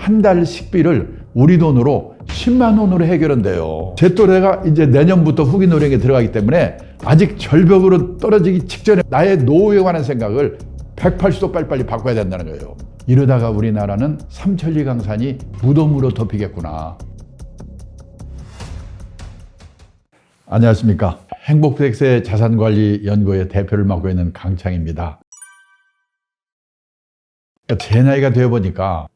한 달 식비를 우리 돈으로 10만 원으로 해결한대요. 제 또래가 이제 내년부터 후기노령에 들어가기 때문에 아직 절벽으로 떨어지기 직전에 나의 노후에 관한 생각을 180도 빨리빨리 바꿔야 된다는 거예요. 이러다가 우리나라는 삼천리 강산이 무덤으로 덮이겠구나. 안녕하십니까. 행복백세 자산관리연구회 대표를 맡고 있는 강창입니다. 제 나이가 되어보니까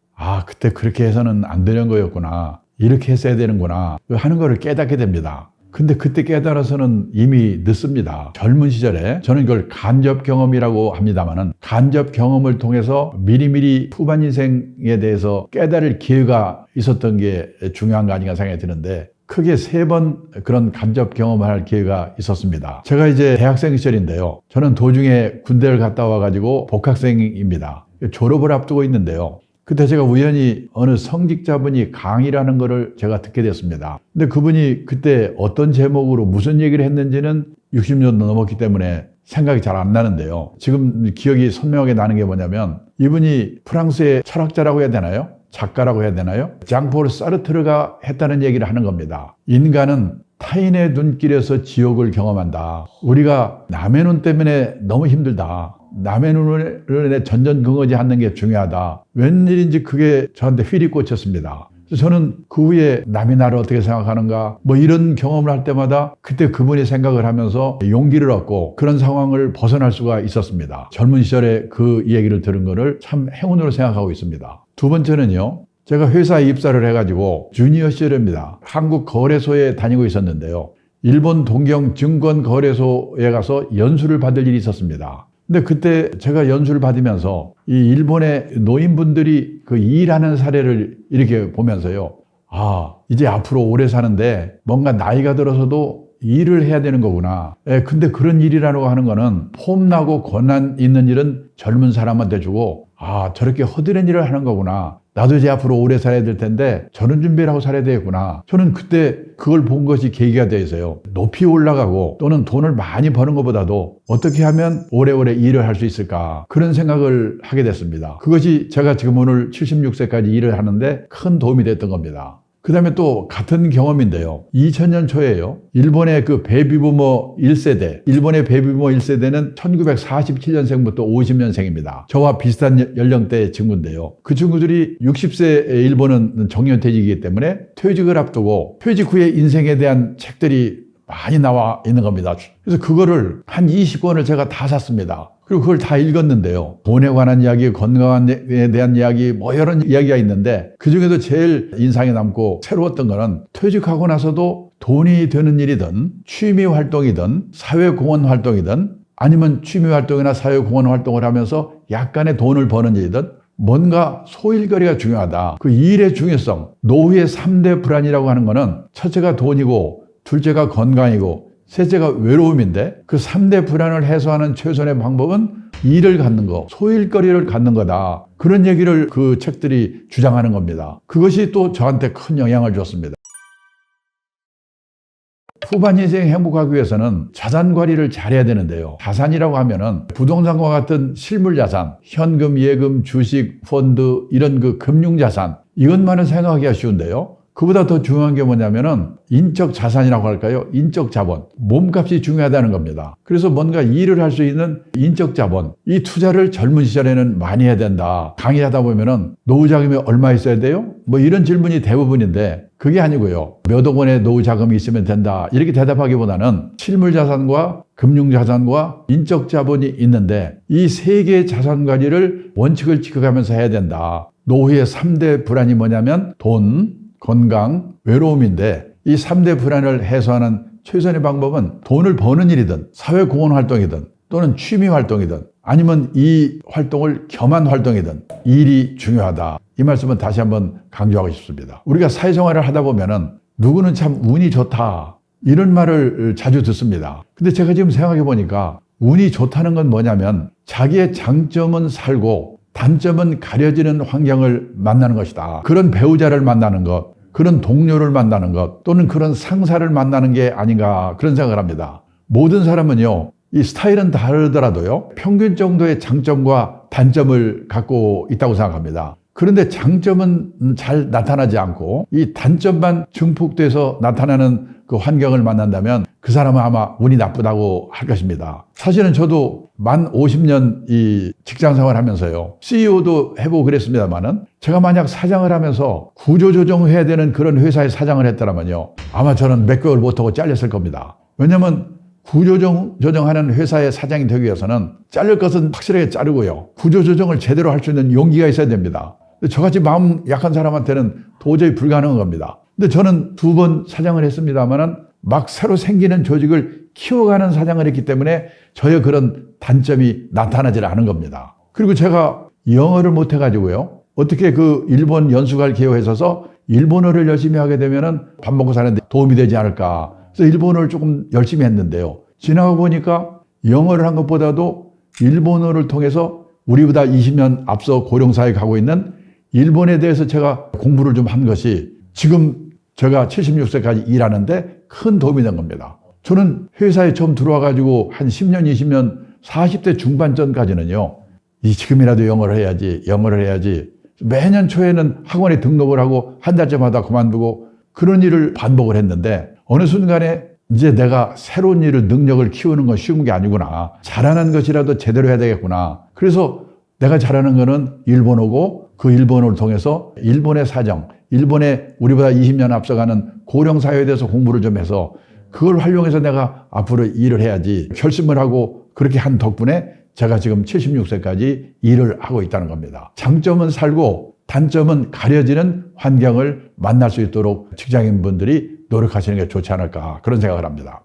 그때 그렇게 해서는 안 되는 거였구나, 이렇게 했어야 되는구나 하는 거를 깨닫게 됩니다. 근데 그때 깨달아서는 이미 늦습니다. 젊은 시절에 저는 이걸 간접 경험이라고 합니다만은, 간접 경험을 통해서 미리미리 후반 인생에 대해서 깨달을 기회가 있었던 게 중요한 거 아닌가 생각이 드는데, 크게 3번 그런 간접 경험을 할 기회가 있었습니다. 제가 이제 대학생 시절인데요. 저는 도중에 군대를 갔다 와가지고 복학생입니다. 졸업을 앞두고 있는데요. 그때 제가 우연히 어느 성직자분이 강의라는 거를 제가 듣게 됐습니다. 근데 그분이 그때 어떤 제목으로 무슨 얘기를 했는지는 60년 넘었기 때문에 생각이 잘 안 나는데요. 지금 기억이 선명하게 나는 게 뭐냐면, 이분이 프랑스의 철학자라고 해야 되나요? 작가라고 해야 되나요? 장폴 사르트르가 했다는 얘기를 하는 겁니다. 인간은 타인의 눈길에서 지옥을 경험한다. 우리가 남의 눈 때문에 너무 힘들다. 남의 눈에 전전긍긍하지 않는 게 중요하다. 웬일인지 그게 저한테 휠이 꽂혔습니다. 그래서 저는 그 후에 남이 나를 어떻게 생각하는가 이런 경험을 할 때마다 그때 그분이 생각을 하면서 용기를 얻고 그런 상황을 벗어날 수가 있었습니다. 젊은 시절에 그 얘기를 들은 거를 참 행운으로 생각하고 있습니다. 두 번째는요. 제가 회사에 입사를 해가지고 주니어 시절입니다. 한국 거래소에 다니고 있었는데요. 일본 동경 증권거래소에 가서 연수를 받을 일이 있었습니다. 근데 그때 제가 연수를 받으면서 이 일본의 노인분들이 그 일하는 사례를 이렇게 보면서요. 이제 앞으로 오래 사는데 뭔가 나이가 들어서도 일을 해야 되는 거구나. 근데 그런 일이라고 하는 거는 폼나고 권한 있는 일은 젊은 사람한테 주고, 저렇게 허드렛 일을 하는 거구나. 나도 이제 앞으로 오래 살아야 될 텐데 저런 준비를 하고 살아야 되겠구나. 저는 그때 그걸 본 것이 계기가 되어서요. 높이 올라가고 또는 돈을 많이 버는 것보다도 어떻게 하면 오래오래 일을 할 수 있을까, 그런 생각을 하게 됐습니다. 그것이 제가 지금 오늘 76세까지 일을 하는데 큰 도움이 됐던 겁니다. 그 다음에 또 같은 경험인데요. 2000년 초에요. 일본의 그 베이비부머 1세대, 일본의 베이비부머 1세대는 1947년생부터 50년생입니다. 저와 비슷한 연령대의 친구인데요. 그 친구들이 60세 일본은 정년퇴직이기 때문에 퇴직을 앞두고 퇴직 후에 인생에 대한 책들이 많이 나와 있는 겁니다. 그래서 그거를 한 20권을 제가 다 샀습니다. 그리고 그걸 다 읽었는데요. 돈에 관한 이야기, 건강에 대한 이야기, 여러 이야기가 있는데 그중에도 제일 인상에 남고 새로웠던 거는 퇴직하고 나서도 돈이 되는 일이든 취미 활동이든 사회공헌 활동이든 아니면 취미 활동이나 사회공헌 활동을 하면서 약간의 돈을 버는 일이든 뭔가 소일거리가 중요하다. 그 일의 중요성, 노후의 3대 불안이라고 하는 거는 첫째가 돈이고 둘째가 건강이고 셋째가 외로움인데, 그 3대 불안을 해소하는 최선의 방법은 일을 갖는 거, 소일거리를 갖는 거다. 그런 얘기를 그 책들이 주장하는 겁니다. 그것이 또 저한테 큰 영향을 줬습니다. 후반 인생 행복하기 위해서는 자산 관리를 잘해야 되는데요. 자산이라고 하면은 부동산과 같은 실물 자산, 현금, 예금, 주식, 펀드, 이런 그 금융 자산, 이것만은 생각하기가 쉬운데요. 그보다 더 중요한 게 뭐냐면은 인적 자산이라고 할까요? 인적 자본. 몸값이 중요하다는 겁니다. 그래서 뭔가 일을 할 수 있는 인적 자본. 이 투자를 젊은 시절에는 많이 해야 된다. 강의하다 보면은 노후 자금이 얼마 있어야 돼요? 이런 질문이 대부분인데 그게 아니고요. 몇 억 원의 노후 자금이 있으면 된다. 이렇게 대답하기보다는 실물 자산과 금융 자산과 인적 자본이 있는데 이 3개의 자산 관리를 원칙을 지켜가면서 해야 된다. 노후의 3대 불안이 뭐냐면 돈, 건강, 외로움인데 이 3대 불안을 해소하는 최선의 방법은 돈을 버는 일이든 사회공헌 활동이든 또는 취미 활동이든 아니면 이 활동을 겸한 활동이든 일이 중요하다. 이 말씀은 다시 한번 강조하고 싶습니다. 우리가 사회생활을 하다 보면은 누구는 참 운이 좋다, 이런 말을 자주 듣습니다. 근데 제가 지금 생각해 보니까 운이 좋다는 건 뭐냐면 자기의 장점은 살고 단점은 가려지는 환경을 만나는 것이다. 그런 배우자를 만나는 것, 그런 동료를 만나는 것, 또는 그런 상사를 만나는 게 아닌가, 그런 생각을 합니다. 모든 사람은요, 이 스타일은 다르더라도요, 평균 정도의 장점과 단점을 갖고 있다고 생각합니다. 그런데 장점은 잘 나타나지 않고 이 단점만 증폭돼서 나타나는 그 환경을 만난다면 그 사람은 아마 운이 나쁘다고 할 것입니다. 사실은 저도 만 50년 이 직장 생활 하면서요. CEO도 해보고 그랬습니다만은 제가 만약 사장을 하면서 구조조정해야 되는 그런 회사의 사장을 했더라면요. 아마 저는 몇 개월 못하고 잘렸을 겁니다. 왜냐면 구조조정하는 회사의 사장이 되기 위해서는 자를 것은 확실하게 자르고요. 구조조정을 제대로 할 수 있는 용기가 있어야 됩니다. 저같이 마음 약한 사람한테는 도저히 불가능한 겁니다. 근데 저는 2번 사장을 했습니다만은 막 새로 생기는 조직을 키워가는 사장을 했기 때문에 저의 그런 단점이 나타나질 않은 겁니다. 그리고 제가 영어를 못해가지고요. 어떻게 그 일본 연수 갈 기회가 있어서 일본어를 열심히 하게 되면은 밥 먹고 사는데 도움이 되지 않을까. 그래서 일본어를 조금 열심히 했는데요. 지나가 보니까 영어를 한 것보다도 일본어를 통해서 우리보다 20년 앞서 고령사회에 가고 있는 일본에 대해서 제가 공부를 좀 한 것이 지금 제가 76세까지 일하는데 큰 도움이 된 겁니다. 저는 회사에 처음 들어와가지고 한 10년, 20년, 40대 중반 전까지는요. 지금이라도 영어를 해야지. 매년 초에는 학원에 등록을 하고 한 달째마다 그만두고 그런 일을 반복을 했는데 어느 순간에 이제 내가 새로운 일을 능력을 키우는 건 쉬운 게 아니구나. 잘하는 것이라도 제대로 해야 되겠구나. 그래서 내가 잘하는 거는 일본어고 그 일본어를 통해서 일본의 사정, 일본의 우리보다 20년 앞서가는 고령사회에 대해서 공부를 좀 해서 그걸 활용해서 내가 앞으로 일을 해야지 결심을 하고 그렇게 한 덕분에 제가 지금 76세까지 일을 하고 있다는 겁니다. 장점은 살고 단점은 가려지는 환경을 만날 수 있도록 직장인분들이 노력하시는 게 좋지 않을까 그런 생각을 합니다.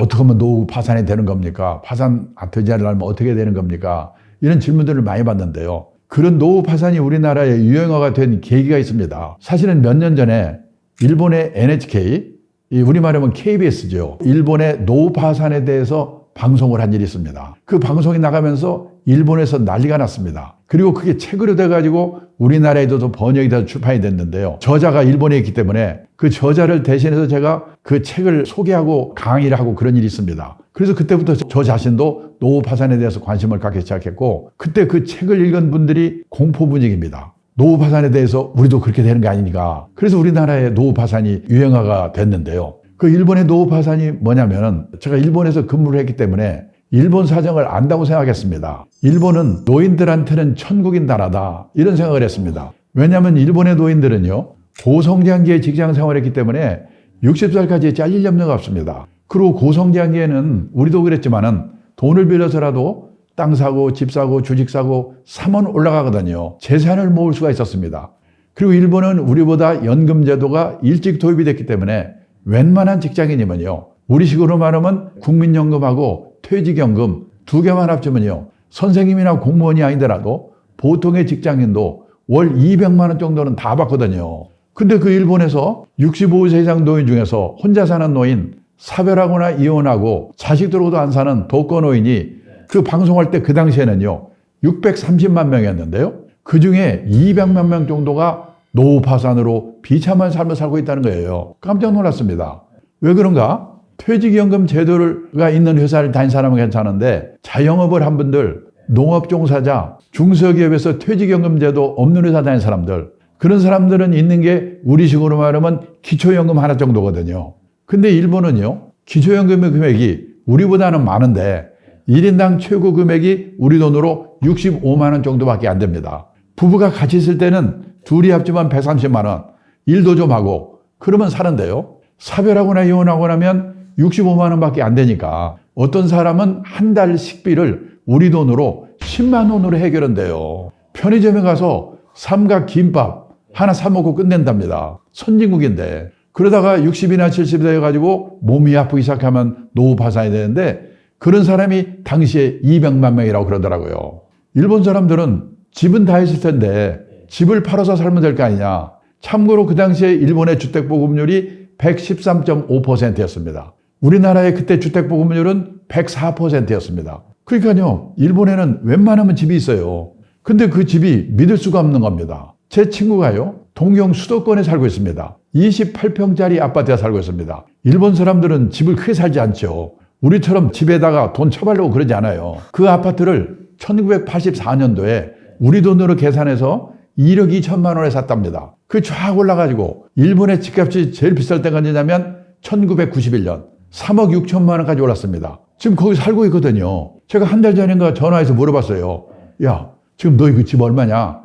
어떻게 하면 노후 파산이 되는 겁니까? 파산 되지 않으려면 어떻게 되는 겁니까? 이런 질문들을 많이 받는데요. 그런 노후 파산이 우리나라에 유행어가 된 계기가 있습니다. 사실은 몇 년 전에 일본의 NHK, 우리말하면 KBS죠. 일본의 노후 파산에 대해서 방송을 한 일이 있습니다. 그 방송이 나가면서 일본에서 난리가 났습니다. 그리고 그게 책으로 돼가지고 우리나라에도 번역이 돼서 출판이 됐는데요. 저자가 일본에 있기 때문에 그 저자를 대신해서 제가 그 책을 소개하고 강의를 하고 그런 일이 있습니다. 그래서 그때부터 저 자신도 노후 파산에 대해서 관심을 갖기 시작했고 그때 그 책을 읽은 분들이 공포 분위기입니다. 노후 파산에 대해서 우리도 그렇게 되는 게 아니니까. 그래서 우리나라의 노후 파산이 유행화가 됐는데요. 그 일본의 노후 파산이 뭐냐면은 제가 일본에서 근무를 했기 때문에 일본 사정을 안다고 생각했습니다. 일본은 노인들한테는 천국인 나라다 이런 생각을 했습니다. 왜냐하면 일본의 노인들은요 고성장기에 직장 생활했기 때문에 60살까지 잘릴 염려가 없습니다. 그리고 고성장기에는 우리도 그랬지만은 돈을 빌려서라도 땅 사고 집 사고 주식 사고 사면 올라가거든요. 재산을 모을 수가 있었습니다. 그리고 일본은 우리보다 연금 제도가 일찍 도입이 됐기 때문에 웬만한 직장인이면요 우리식으로 말하면 국민연금하고 퇴직연금 2개만 합치면요 선생님이나 공무원이 아니더라도 보통의 직장인도 월 200만 원 정도는 다 받거든요. 근데 그 일본에서 65세 이상 노인 중에서 혼자 사는 노인, 사별하거나 이혼하고 자식들하고도 안 사는 독거노인이 그 방송할 때 그 당시에는요 630만 명이었는데요 그 중에 200만 명 정도가 노후 파산으로 비참한 삶을 살고 있다는 거예요. 깜짝 놀랐습니다. 왜 그런가? 퇴직연금 제도가 있는 회사를 다닌 사람은 괜찮은데 자영업을 한 분들, 농업 종사자, 중소기업에서 퇴직연금 제도 없는 회사 다닌 사람들 그런 사람들은 있는 게 우리식으로 말하면 기초연금 하나 정도거든요. 근데 일본은요 기초연금의 금액이 우리보다는 많은데 1인당 최고 금액이 우리 돈으로 65만 원 정도밖에 안 됩니다. 부부가 같이 있을 때는 둘이 합치면 130만 원, 일도 좀 하고 그러면 사는데요. 사별하거나 이혼하고 나면 65만 원밖에 안 되니까 어떤 사람은 한 달 식비를 우리 돈으로 10만 원으로 해결한대요. 편의점에 가서 삼각 김밥 하나 사 먹고 끝낸답니다. 선진국인데. 그러다가 60이나 70이 돼가지고 몸이 아프기 시작하면 노후 파산이 되는데 그런 사람이 당시에 200만 명이라고 그러더라고요. 일본 사람들은 집은 다 있을 텐데 집을 팔아서 살면 될 거 아니냐. 참고로 그 당시에 일본의 주택보급률이 113.5%였습니다. 우리나라의 그때 주택보급률은 104%였습니다. 그러니까요, 일본에는 웬만하면 집이 있어요. 근데 그 집이 믿을 수가 없는 겁니다. 제 친구가요, 동경 수도권에 살고 있습니다. 28평짜리 아파트에 살고 있습니다. 일본 사람들은 집을 크게 살지 않죠. 우리처럼 집에다가 돈 쳐발려고 그러지 않아요. 그 아파트를 1984년도에 우리 돈으로 계산해서 1억 2천만 원에 샀답니다. 그 쫙 올라가지고 일본의 집값이 제일 비쌀 때가 언제냐면 1991년 3억 6천만 원까지 올랐습니다. 지금 거기 살고 있거든요. 제가 한 달 전인가 전화해서 물어봤어요. 야, 지금 너희 그 집 얼마냐?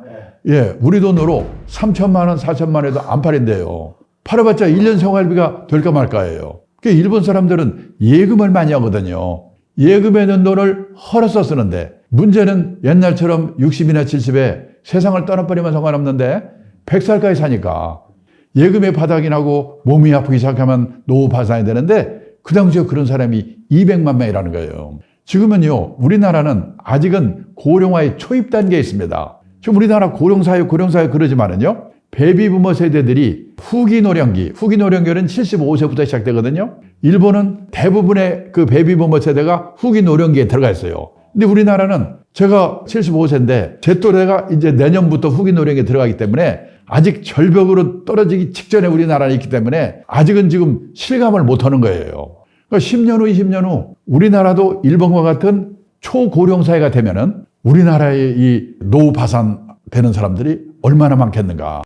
예, 우리 돈으로 3천만 원, 4천만 원에도 안 팔인데요. 팔아봤자 1년 생활비가 될까 말까예요. 그러니까 일본 사람들은 예금을 많이 하거든요. 예금에 넣은 돈을 헐어서 쓰는데 문제는 옛날처럼 60이나 70에 세상을 떠나버리면 상관없는데 100살까지 사니까 예금의 바닥이 나고 몸이 아프기 시작하면 노후 파산이 되는데 그 당시에 그런 사람이 200만 명이라는 거예요. 지금은요, 우리나라는 아직은 고령화의 초입 단계에 있습니다. 지금 우리나라 고령사회 그러지만은요, 베이비부머 세대들이 후기 노령기는 75세부터 시작되거든요. 일본은 대부분의 그 베이비부머 세대가 후기 노령기에 들어가 있어요. 근데 우리나라는 제가 75세인데 제 또래가 이제 내년부터 후기 노령기에 들어가기 때문에 아직 절벽으로 떨어지기 직전에 우리나라에 있기 때문에 아직은 지금 실감을 못하는 거예요. 그러니까 10년 후, 20년 후 우리나라도 일본과 같은 초고령 사회가 되면은 우리나라의 이 노후 파산되는 사람들이 얼마나 많겠는가.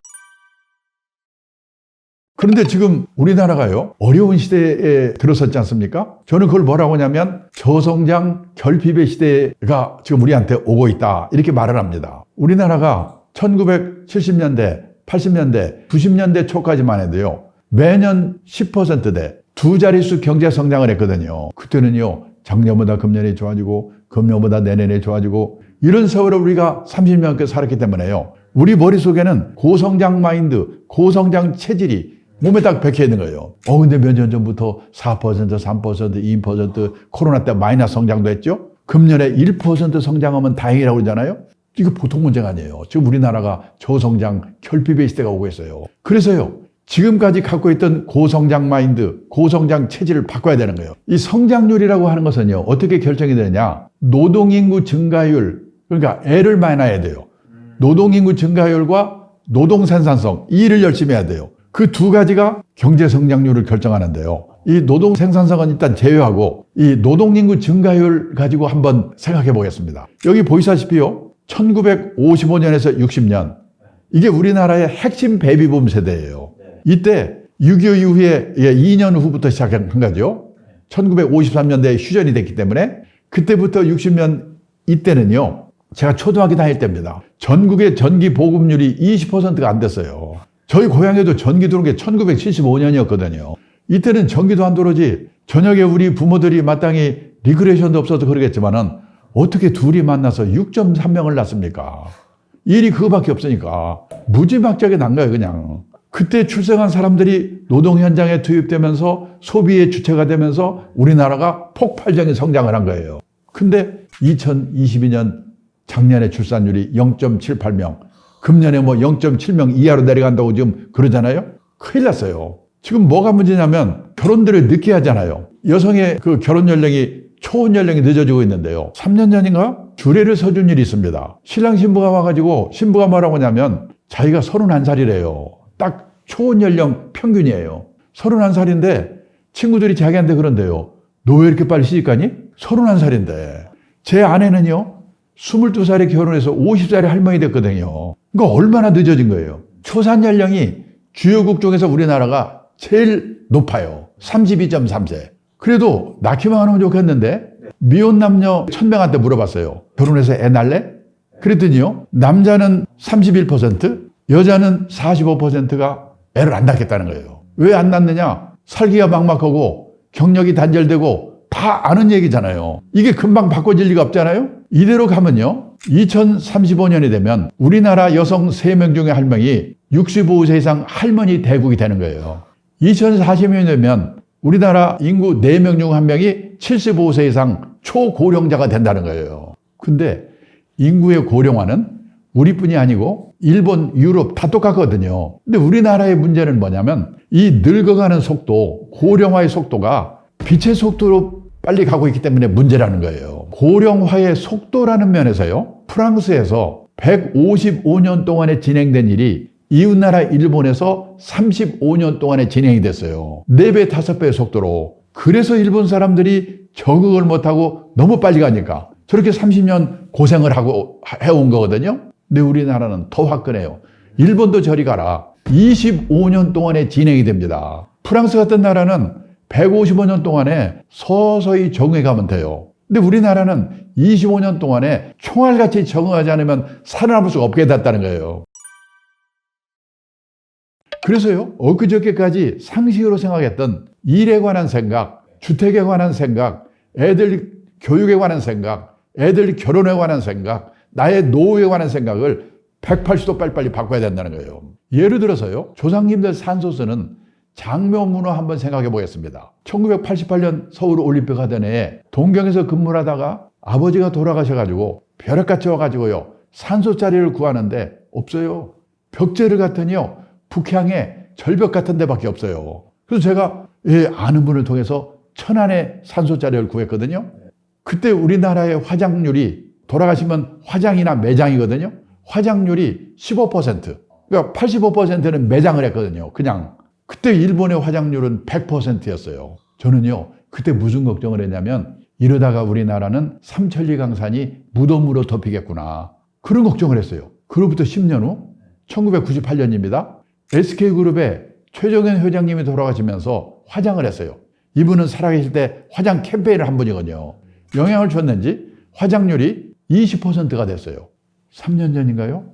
그런데 지금 우리나라가요, 어려운 시대에 들어섰지 않습니까? 저는 그걸 뭐라고 하냐면 저성장 결핍의 시대가 지금 우리한테 오고 있다, 이렇게 말을 합니다. 우리나라가 1970년대, 80년대, 90년대 초까지만 해도요, 매년 10%대 두 자릿수 경제 성장을 했거든요. 그때는요, 작년보다 금년이 좋아지고 금년보다 내년이 좋아지고 이런 세월을 우리가 30년 넘게 살았기 때문에요, 우리 머릿속에는 고성장 마인드, 고성장 체질이 몸에 딱 박혀 있는 거예요. 근데 몇 년 전부터 4%, 3%, 2% 코로나 때 마이너스 성장도 했죠? 금년에 1% 성장하면 다행이라고 그러잖아요? 이거 보통 문제가 아니에요. 지금 우리나라가 저성장 결핍의 시대가 오고 있어요. 그래서요, 지금까지 갖고 있던 고성장 마인드, 고성장 체질을 바꿔야 되는 거예요. 이 성장률이라고 하는 것은요, 어떻게 결정이 되느냐? 노동인구 증가율, 그러니까 애를 많이 낳아야 돼요. 노동인구 증가율과 노동 생산성, 이 일을 열심히 해야 돼요. 그 두 가지가 경제 성장률을 결정하는데요. 이 노동 생산성은 일단 제외하고 이 노동인구 증가율 가지고 한번 생각해 보겠습니다. 여기 보이시다시피요, 1955년에서 60년, 이게 우리나라의 핵심 베이비붐 세대예요. 이때 6.25 이후에 2년 후부터 시작한 거죠. 1953년대에 휴전이 됐기 때문에 그때부터 60년 이때는요, 제가 초등학교 다닐 때입니다. 전국의 전기 보급률이 20%가 안 됐어요. 저희 고향에도 전기 들어온 게 1975년이었거든요. 이때는 전기도 안 들어오지, 저녁에 우리 부모들이 마땅히 리크레이션도 없어서 그러겠지만은 어떻게 둘이 만나서 6.3명을 낳습니까? 일이 그거밖에 없으니까 무지막지하게 난 거예요, 그냥. 그때 출생한 사람들이 노동 현장에 투입되면서 소비의 주체가 되면서 우리나라가 폭발적인 성장을 한 거예요. 근데 2022년 작년에 출산율이 0.78명, 금년에 뭐 0.7명 이하로 내려간다고 지금 그러잖아요? 큰일 났어요. 지금 뭐가 문제냐면 결혼들을 늦게 하잖아요. 여성의 그 결혼 연령이 초혼 연령이 늦어지고 있는데요. 3년 전인가 주례를 서준 일이 있습니다. 신랑 신부가 와가지고 신부가 뭐라고 하냐면 자기가 31살이래요. 딱 초혼 연령 평균이에요. 31살인데 친구들이 자기한테 그런대요. 너 왜 이렇게 빨리 시집가니? 31살인데. 제 아내는요, 22살에 결혼해서 50살에 할머니 됐거든요. 그러니까 얼마나 늦어진 거예요. 초산 연령이 주요국 중에서 우리나라가 제일 높아요. 32.3세. 그래도 낳기만 하면 좋겠는데 미혼 남녀 1000명한테 물어봤어요. 결혼해서 애 낳을래? 그랬더니요, 남자는 31%, 여자는 45%가 애를 안 낳겠다는 거예요. 왜 안 낳느냐? 살기가 막막하고 경력이 단절되고 다 아는 얘기잖아요. 이게 금방 바꿔질 리가 없잖아요. 이대로 가면요, 2035년이 되면 우리나라 여성 3명 중에 1명이 65세 이상 할머니 대국이 되는 거예요. 2040년이 되면 우리나라 인구 4명 중 1명이 75세 이상 초고령자가 된다는 거예요. 근데 인구의 고령화는 우리뿐이 아니고 일본, 유럽 다 똑같거든요. 근데 우리나라의 문제는 뭐냐면 이 늙어가는 속도, 고령화의 속도가 빛의 속도로 빨리 가고 있기 때문에 문제라는 거예요. 고령화의 속도라는 면에서요, 프랑스에서 155년 동안에 진행된 일이 이웃나라 일본에서 35년 동안에 진행이 됐어요. 4배, 5배의 속도로. 그래서 일본 사람들이 적응을 못하고 너무 빨리 가니까 저렇게 30년 고생을 하고 해온 거거든요. 근데 우리나라는 더 화끈해요. 일본도 저리 가라. 25년 동안에 진행이 됩니다. 프랑스 같은 나라는 155년 동안에 서서히 적응해 가면 돼요. 근데 우리나라는 25년 동안에 총알같이 적응하지 않으면 살아남을 수가 없게 됐다는 거예요. 그래서요, 엊그저께까지 상식으로 생각했던 일에 관한 생각, 주택에 관한 생각, 애들 교육에 관한 생각, 애들 결혼에 관한 생각, 나의 노후에 관한 생각을 180도 빨리빨리 바꿔야 된다는 거예요. 예를 들어서요, 조상님들 산소서는 장묘문호 한번 생각해 보겠습니다. 1988년 서울 올림픽 하던 해에 동경에서 근무를 하다가 아버지가 돌아가셔가지고 벼락같이 와가지고요, 산소 자리를 구하는데 없어요. 벽제를 갔더니요, 북향에 절벽 같은 데밖에 없어요. 그래서 제가 아는 분을 통해서 천안에 산소 자리를 구했거든요. 그때 우리나라의 화장률이, 돌아가시면 화장이나 매장이거든요. 화장률이 15%. 그러니까 85%는 매장을 했거든요. 그냥. 그때 일본의 화장률은 100%였어요. 저는요, 그때 무슨 걱정을 했냐면, 이러다가 우리나라는 삼천리 강산이 무덤으로 덮이겠구나. 그런 걱정을 했어요. 그로부터 10년 후, 1998년입니다. SK그룹의 최정현 회장님이 돌아가시면서 화장을 했어요. 이분은 살아계실 때 화장 캠페인을 한 분이거든요. 영향을 줬는지 화장률이 20%가 됐어요. 3년 전인가요?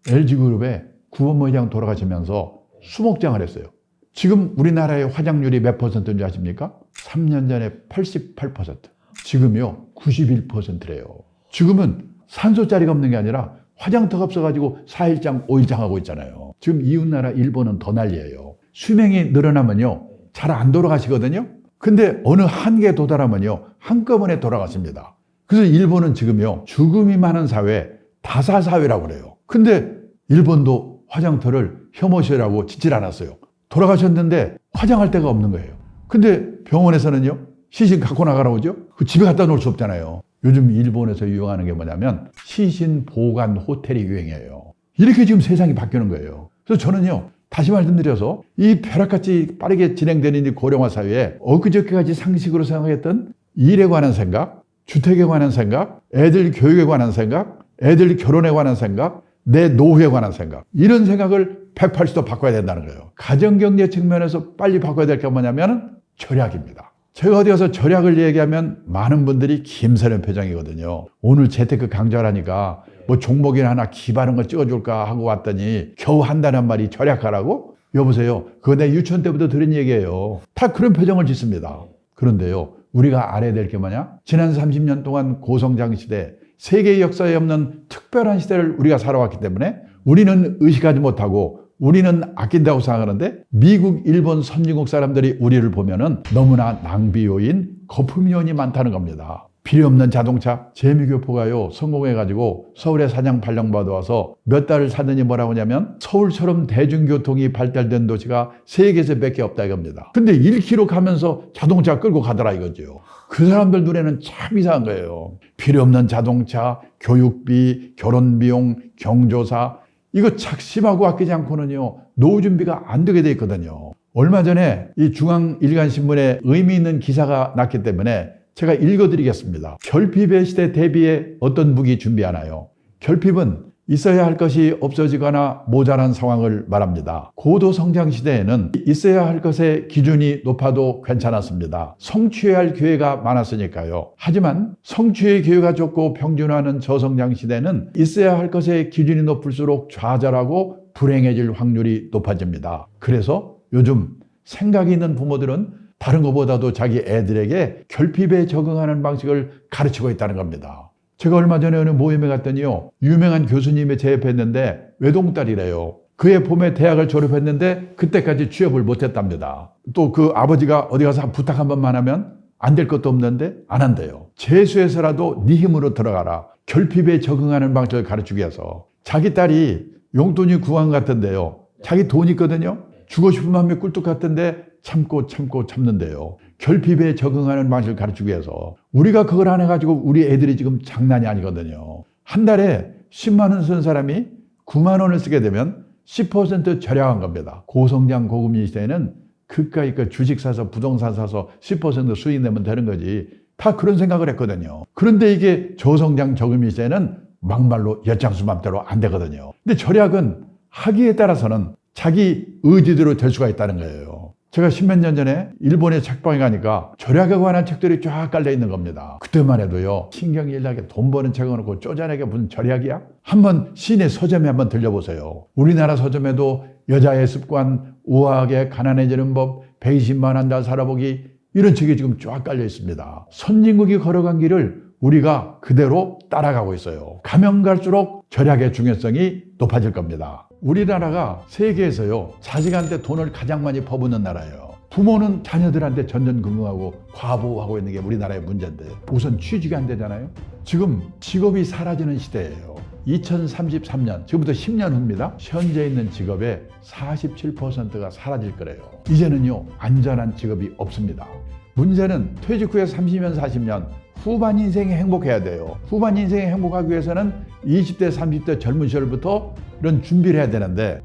LG그룹의 구본모 회장 돌아가시면서 수목장을 했어요. 지금 우리나라의 화장률이 몇 퍼센트인지 아십니까? 3년 전에 88%. 지금요 91%래요. 지금은 산소자리가 없는 게 아니라 화장터가 없어가지고 4일장, 5일장 하고 있잖아요. 지금 이웃나라 일본은 더 난리예요. 수명이 늘어나면요 잘 안 돌아가시거든요. 근데 어느 한계에 도달하면요 한꺼번에 돌아가십니다. 그래서 일본은 지금요 죽음이 많은 사회, 다사사회라고 그래요. 근데 일본도 화장터를 혐오시라고 짓질 않았어요. 돌아가셨는데 화장할 데가 없는 거예요. 근데 병원에서는요 시신 갖고 나가라고 하죠. 그 집에 갖다 놓을 수 없잖아요. 요즘 일본에서 유행하는 게 뭐냐면 시신 보관 호텔이 유행이에요. 이렇게 지금 세상이 바뀌는 거예요. 그래서 저는요 다시 말씀드려서 이 벼락같이 빠르게 진행되는 이 고령화 사회에 엊그저께까지 상식으로 생각했던 일에 관한 생각, 주택에 관한 생각, 애들 교육에 관한 생각, 애들 결혼에 관한 생각, 내 노후에 관한 생각, 이런 생각을 180도 바꿔야 된다는 거예요. 가정경제 측면에서 빨리 바꿔야 될 게 뭐냐면 절약입니다. 제가 어디 가서 절약을 얘기하면 많은 분들이 김새는 표정이거든요. 오늘 재테크 강좌를 하니까 뭐 종목이나 하나 기바른 거 찍어줄까 하고 왔더니 겨우 한다는 말이 절약하라고? 여보세요. 그거 내 유치원 때부터 들은 얘기예요. 다 그런 표정을 짓습니다. 그런데요, 우리가 알아야 될 게 뭐냐? 지난 30년 동안 고성장 시대, 세계 역사에 없는 특별한 시대를 우리가 살아왔기 때문에 우리는 의식하지 못하고 우리는 아낀다고 생각하는데 미국, 일본, 선진국 사람들이 우리를 보면은 너무나 낭비 요인, 거품 요인이 많다는 겁니다. 필요 없는 자동차, 재미교포가요 성공해가지고 서울에 사장 발령 받아와서 몇 달을 사더니 뭐라고 하냐면 서울처럼 대중교통이 발달된 도시가 세계에서 몇 개 없다 이겁니다. 근데 1km 가면서 자동차 끌고 가더라 이거죠. 그 사람들 눈에는 참 이상한 거예요. 필요 없는 자동차, 교육비, 결혼비용, 경조사, 이거 착심하고 아끼지 않고는요 노후 준비가 안 되게 돼 있거든요. 얼마 전에 이 중앙일간신문에 의미 있는 기사가 났기 때문에 제가 읽어드리겠습니다. 결핍의 시대 대비해 어떤 무기 준비하나요? 결핍은 있어야 할 것이 없어지거나 모자란 상황을 말합니다. 고도성장 시대에는 있어야 할 것의 기준이 높아도 괜찮았습니다. 성취해야 할 기회가 많았으니까요. 하지만 성취의 기회가 적고 평준화하는 저성장 시대는 있어야 할 것의 기준이 높을수록 좌절하고 불행해질 확률이 높아집니다. 그래서 요즘 생각이 있는 부모들은 다른 것보다도 자기 애들에게 결핍에 적응하는 방식을 가르치고 있다는 겁니다. 제가 얼마 전에 어느 모임에 갔더니요 유명한 교수님이 재입했는데 외동딸이래요. 그해 봄에 대학을 졸업했는데 그때까지 취업을 못했답니다. 또 그 아버지가 어디 가서 부탁 한 번만 하면 안 될 것도 없는데 안 한대요. 재수해서라도 네 힘으로 들어가라. 결핍에 적응하는 방식을 가르치기 위해서. 자기 딸이 용돈이 구한 것 같은데요. 자기 돈 있거든요. 주고 싶은 마음이 꿀뚝 같은데 참고 참는데요. 결핍에 적응하는 방식을 가르치기 위해서 우리가 그걸 안 해가지고 우리 애들이 지금 장난이 아니거든요. 한 달에 10만 원 쓴 사람이 9만 원을 쓰게 되면 10% 절약한 겁니다. 고성장 고금리 시대에는 그까이 주식 사서 부동산 사서 10% 수익 내면 되는 거지. 다 그런 생각을 했거든요. 그런데 이게 저성장 저금리 시대에는 막말로 엿장수 맘대로 안 되거든요. 근데 절약은 하기에 따라서는 자기 의지대로 될 수가 있다는 거예요. 제가 10몇 년 전에 일본에 책방에 가니까 절약에 관한 책들이 쫙 깔려 있는 겁니다. 그때만 해도요, 신경이 일나게 돈 버는 책을 놓고 쪼잔하게 무슨 절약이야? 한번 시내 서점에 한번 들려보세요. 우리나라 서점에도 여자의 습관, 우아하게 가난해지는 법, 120만 한 달 살아보기, 이런 책이 지금 쫙 깔려 있습니다. 선진국이 걸어간 길을 우리가 그대로 따라가고 있어요. 가면 갈수록 절약의 중요성이 높아질 겁니다. 우리나라가 세계에서요, 자식한테 돈을 가장 많이 퍼붓는 나라예요. 부모는 자녀들한테 전전긍긍하고 과보하고 있는 게 우리나라의 문제인데 우선 취직이 안 되잖아요. 지금 직업이 사라지는 시대예요. 2033년, 지금부터 10년 후입니다. 현재 있는 직업의 47%가 사라질 거래요. 이제는요, 안전한 직업이 없습니다. 문제는 퇴직 후에 30년, 40년 후반 인생이 행복해야 돼요. 후반 인생이 행복하기 위해서는 20대, 30대 젊은 시절부터 이런 준비를 해야 되는데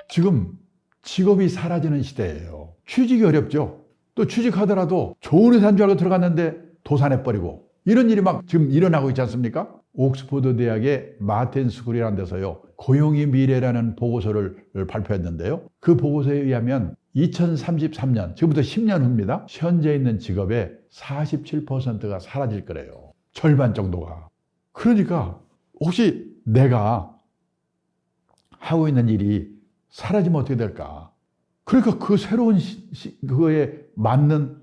지금 직업이 사라지는 시대예요. 취직이 어렵죠. 또 취직하더라도 좋은 회사인 줄 알고 들어갔는데 도산해버리고 이런 일이 막 지금 일어나고 있지 않습니까? 옥스퍼드 대학의 마틴 스쿨이라는 데서요, 고용이 미래라는 보고서를 발표했는데요. 그 보고서에 의하면 2033년, 지금부터 10년 후입니다. 현재 있는 직업의 47%가 사라질 거래요. 절반 정도가. 그러니까 혹시 내가 하고 있는 일이 사라지면 어떻게 될까? 그러니까 그 새로운 그거에 맞는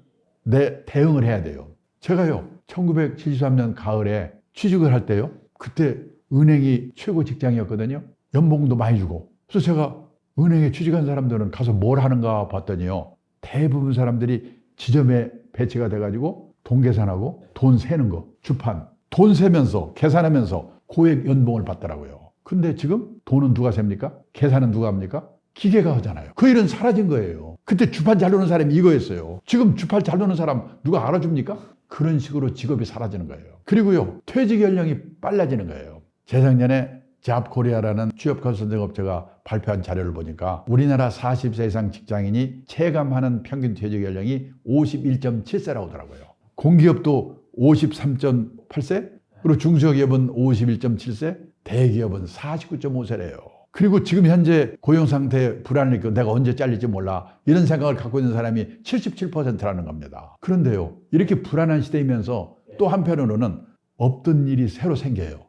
내 대응을 해야 돼요. 제가요, 1973년 가을에 취직을 할 때요, 그때 은행이 최고 직장이었거든요. 연봉도 많이 주고. 그래서 제가 은행에 취직한 사람들은 가서 뭘 하는가 봤더니요, 대부분 사람들이 지점에 배치가 돼가지고 돈 계산하고 돈 세는 거, 주판, 돈 세면서 계산하면서 고액 연봉을 받더라고요. 근데 지금 돈은 누가 셉니까? 계산은 누가 합니까? 기계가 하잖아요. 그 일은 사라진 거예요. 그때 주판 잘 노는 사람이 이거였어요. 지금 주판 잘 노는 사람 누가 알아줍니까? 그런 식으로 직업이 사라지는 거예요. 그리고요, 퇴직 연령이 빨라지는 거예요. 재작년에 잡코리아라는 취업 컨설팅 업체가 발표한 자료를 보니까 우리나라 40세 이상 직장인이 체감하는 평균 퇴직 연령이 51.7세라고 하더라고요. 공기업도 53.8세, 그리고 중소기업은 51.7세, 대기업은 49.5세래요. 그리고 지금 현재 고용 상태에 불안을 느끼고 내가 언제 잘릴지 몰라, 이런 생각을 갖고 있는 사람이 77%라는 겁니다. 그런데요, 이렇게 불안한 시대이면서 또 한편으로는 없던 일이 새로 생겨요.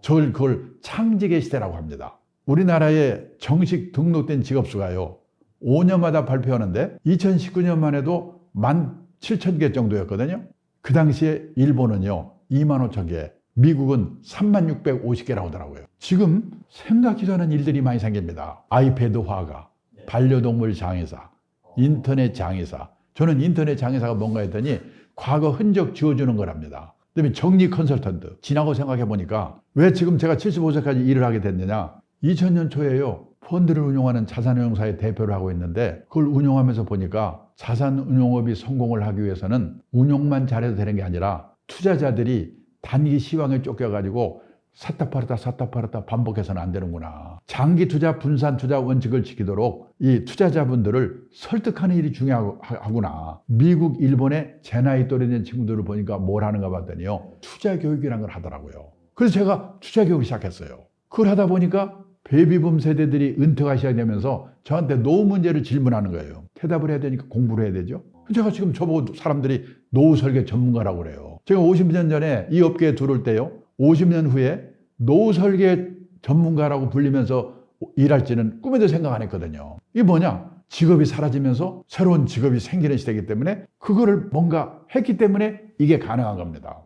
그걸 창직의 시대라고 합니다. 우리나라에 정식 등록된 직업수가요, 5년마다 발표하는데 2019년만 해도 17,000개 정도였거든요. 그 당시에 일본은요 25,000개, 미국은 3650개라고 하더라고요. 지금 생각지도 않은 일들이 많이 생깁니다. 아이패드 화가, 반려동물 장의사, 인터넷 장의사. 저는 인터넷 장의사가 뭔가 했더니 과거 흔적 지워주는 거랍니다. 그다음에 정리 컨설턴트. 지나고 생각해 보니까 왜 지금 제가 75세까지 일을 하게 됐느냐. 2000년 초에요, 펀드를 운용하는 자산운용사의 대표를 하고 있는데 그걸 운용하면서 보니까 자산운용업이 성공을 하기 위해서는 운용만 잘해도 되는 게 아니라 투자자들이 단기 시황에 쫓겨가지고 샀다 팔았다 반복해서는 안 되는구나. 장기 투자, 분산 투자 원칙을 지키도록 이 투자자분들을 설득하는 일이 중요하구나. 미국, 일본의 제 나이 또래 된 친구들을 보니까 뭘 하는가 봤더니요, 투자 교육이라는 걸 하더라고요. 그래서 제가 투자 교육을 시작했어요. 그걸 하다 보니까 베이비붐 세대들이 은퇴가 시작되면서 저한테 노후 문제를 질문하는 거예요. 대답을 해야 되니까 공부를 해야 되죠. 제가 지금 저보고 사람들이 노후 설계 전문가라고 그래요. 제가 50년 전에 이 업계에 들어올 때요, 50년 후에 노후 설계 전문가라고 불리면서 일할지는 꿈에도 생각 안 했거든요. 이게 뭐냐? 직업이 사라지면서 새로운 직업이 생기는 시대이기 때문에 그거를 뭔가 했기 때문에 이게 가능한 겁니다.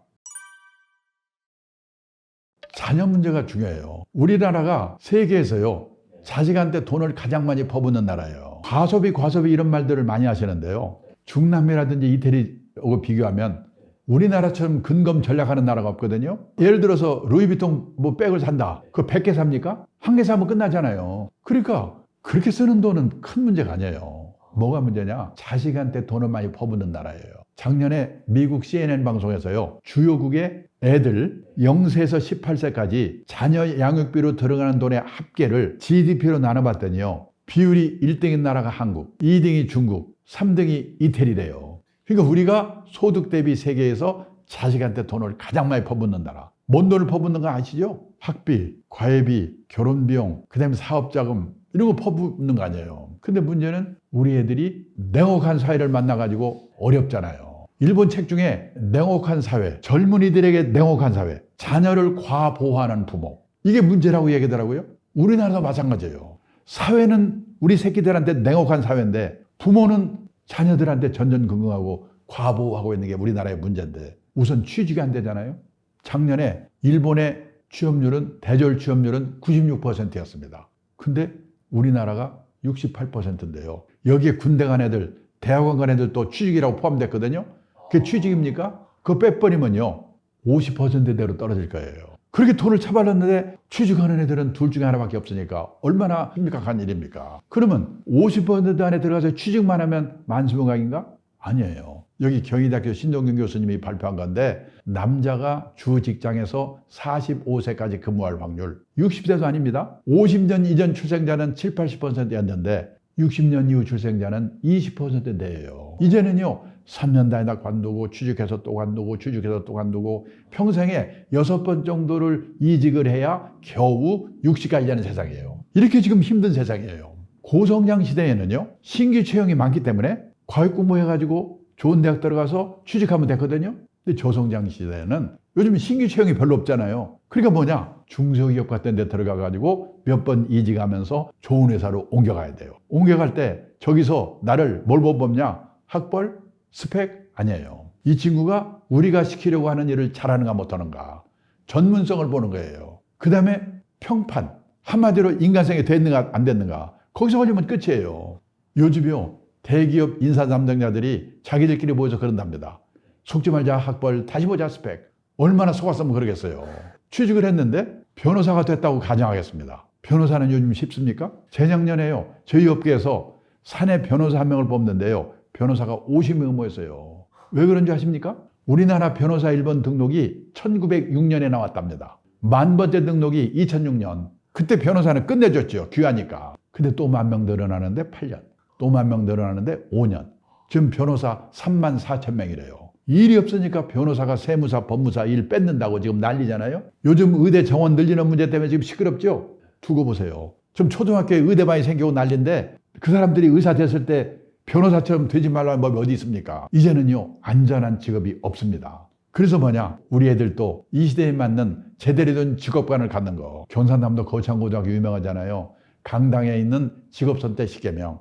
자녀 문제가 중요해요. 우리나라가 세계에서요, 자식한테 돈을 가장 많이 퍼붓는 나라예요. 과소비 이런 말들을 많이 하시는데요, 중남미라든지 이태리하고 비교하면 우리나라처럼 근검 전략하는 나라가 없거든요. 예를 들어서 루이비통 백을 산다. 그거 100개 삽니까? 한 개 사면 끝나잖아요. 그러니까 그렇게 쓰는 돈은 큰 문제가 아니에요. 뭐가 문제냐? 자식한테 돈을 많이 퍼붓는 나라예요. 작년에 미국 CNN 방송에서요, 주요국의 애들 0세에서 18세까지 자녀 양육비로 들어가는 돈의 합계를 GDP로 나눠봤더니요, 비율이 1등인 나라가 한국, 2등이 중국, 3등이 이태리래요. 그러니까 우리가 소득 대비 세계에서 자식한테 돈을 가장 많이 퍼붓는 나라. 뭔 돈을 퍼붓는 거 아시죠? 학비, 과외비, 결혼비용, 그 다음에 사업자금 이런 거 퍼붓는 거 아니에요. 근데 문제는 우리 애들이 냉혹한 사회를 만나가지고 어렵잖아요. 일본 책 중에 냉혹한 사회, 젊은이들에게 냉혹한 사회, 자녀를 과보호하는 부모, 이게 문제라고 얘기하더라고요. 우리나라도 마찬가지예요. 사회는 우리 새끼들한테 냉혹한 사회인데 부모는 자녀들한테 전전긍긍하고 과보호하고 있는 게 우리나라의 문제인데 우선 취직이 안 되잖아요. 작년에 일본의 취업률은 대졸 취업률은 96%였습니다. 근데 우리나라가 68%인데요. 여기에 군대 간 애들, 대학원 간 애들 또 취직이라고 포함됐거든요. 그게 취직입니까? 그거 빼버리면요 50%대로 떨어질 거예요. 그렇게 돈을 처발랐는데 취직하는 애들은 둘 중에 하나밖에 없으니까 얼마나 심각한 일입니까? 그러면 50% 안에 들어가서 취직만 하면 만수무강인가? 아니에요. 여기 경희대학교 신동균 교수님이 발표한 건데 남자가 주 직장에서 45세까지 근무할 확률 60세도 아닙니다. 50년 이전 출생자는 7, 80%였는데 60년 이후 출생자는 20%대예요. 이제는요 3년 다니다 관두고 취직해서 또 관두고 취직해서 또 관두고 평생에 6번 정도를 이직을 해야 겨우 60까지 되는 세상이에요. 이렇게 지금 힘든 세상이에요. 고성장 시대에는요 신규 채용이 많기 때문에 과외 공부해가지고 좋은 대학 들어가서 취직하면 됐거든요. 근데 저성장 시대에는 요즘 신규 채용이 별로 없잖아요. 그러니까 뭐냐? 중소기업 같은 데 들어가가지고 몇 번 이직하면서 좋은 회사로 옮겨가야 돼요. 옮겨갈 때 저기서 나를 뭘 뽑냐? 학벌? 스펙? 아니에요. 이 친구가 우리가 시키려고 하는 일을 잘하는가 못하는가. 전문성을 보는 거예요. 그 다음에 평판. 한마디로 인간성이 됐는가 안 됐는가. 거기서 걸리면 끝이에요. 요즘요. 대기업 인사 담당자들이 자기들끼리 모여서 그런답니다. 속지 말자 학벌, 다시 보자 스펙. 얼마나 속았으면 그러겠어요. 취직을 했는데 변호사가 됐다고 가정하겠습니다. 변호사는 요즘 쉽습니까? 재작년에요. 저희 업계에서 사내 변호사 한 명을 뽑는데요. 변호사가 50명 모였어요. 왜 그런지 아십니까? 우리나라 변호사 1번 등록이 1906년에 나왔답니다. 10,000번째 등록이 2006년. 그때 변호사는 끝내줬죠. 귀하니까. 근데 또 10,000명 늘어나는데 8년. 또 10,000명 늘어나는데 5년. 지금 변호사 34,000명이래요. 일이 없으니까 변호사가 세무사, 법무사 일 뺏는다고 지금 난리잖아요. 요즘 의대 정원 늘리는 문제 때문에 지금 시끄럽죠? 두고 보세요. 지금 초등학교에 의대반이 생기고 난리인데 그 사람들이 의사 됐을 때 변호사처럼 되지 말라는 법이 어디 있습니까? 이제는요 안전한 직업이 없습니다. 그래서 뭐냐? 우리 애들도 이 시대에 맞는 제대로 된 직업관을 갖는 거. 경산남도 거창고등학교 유명하잖아요. 강당에 있는 직업선택 시계명.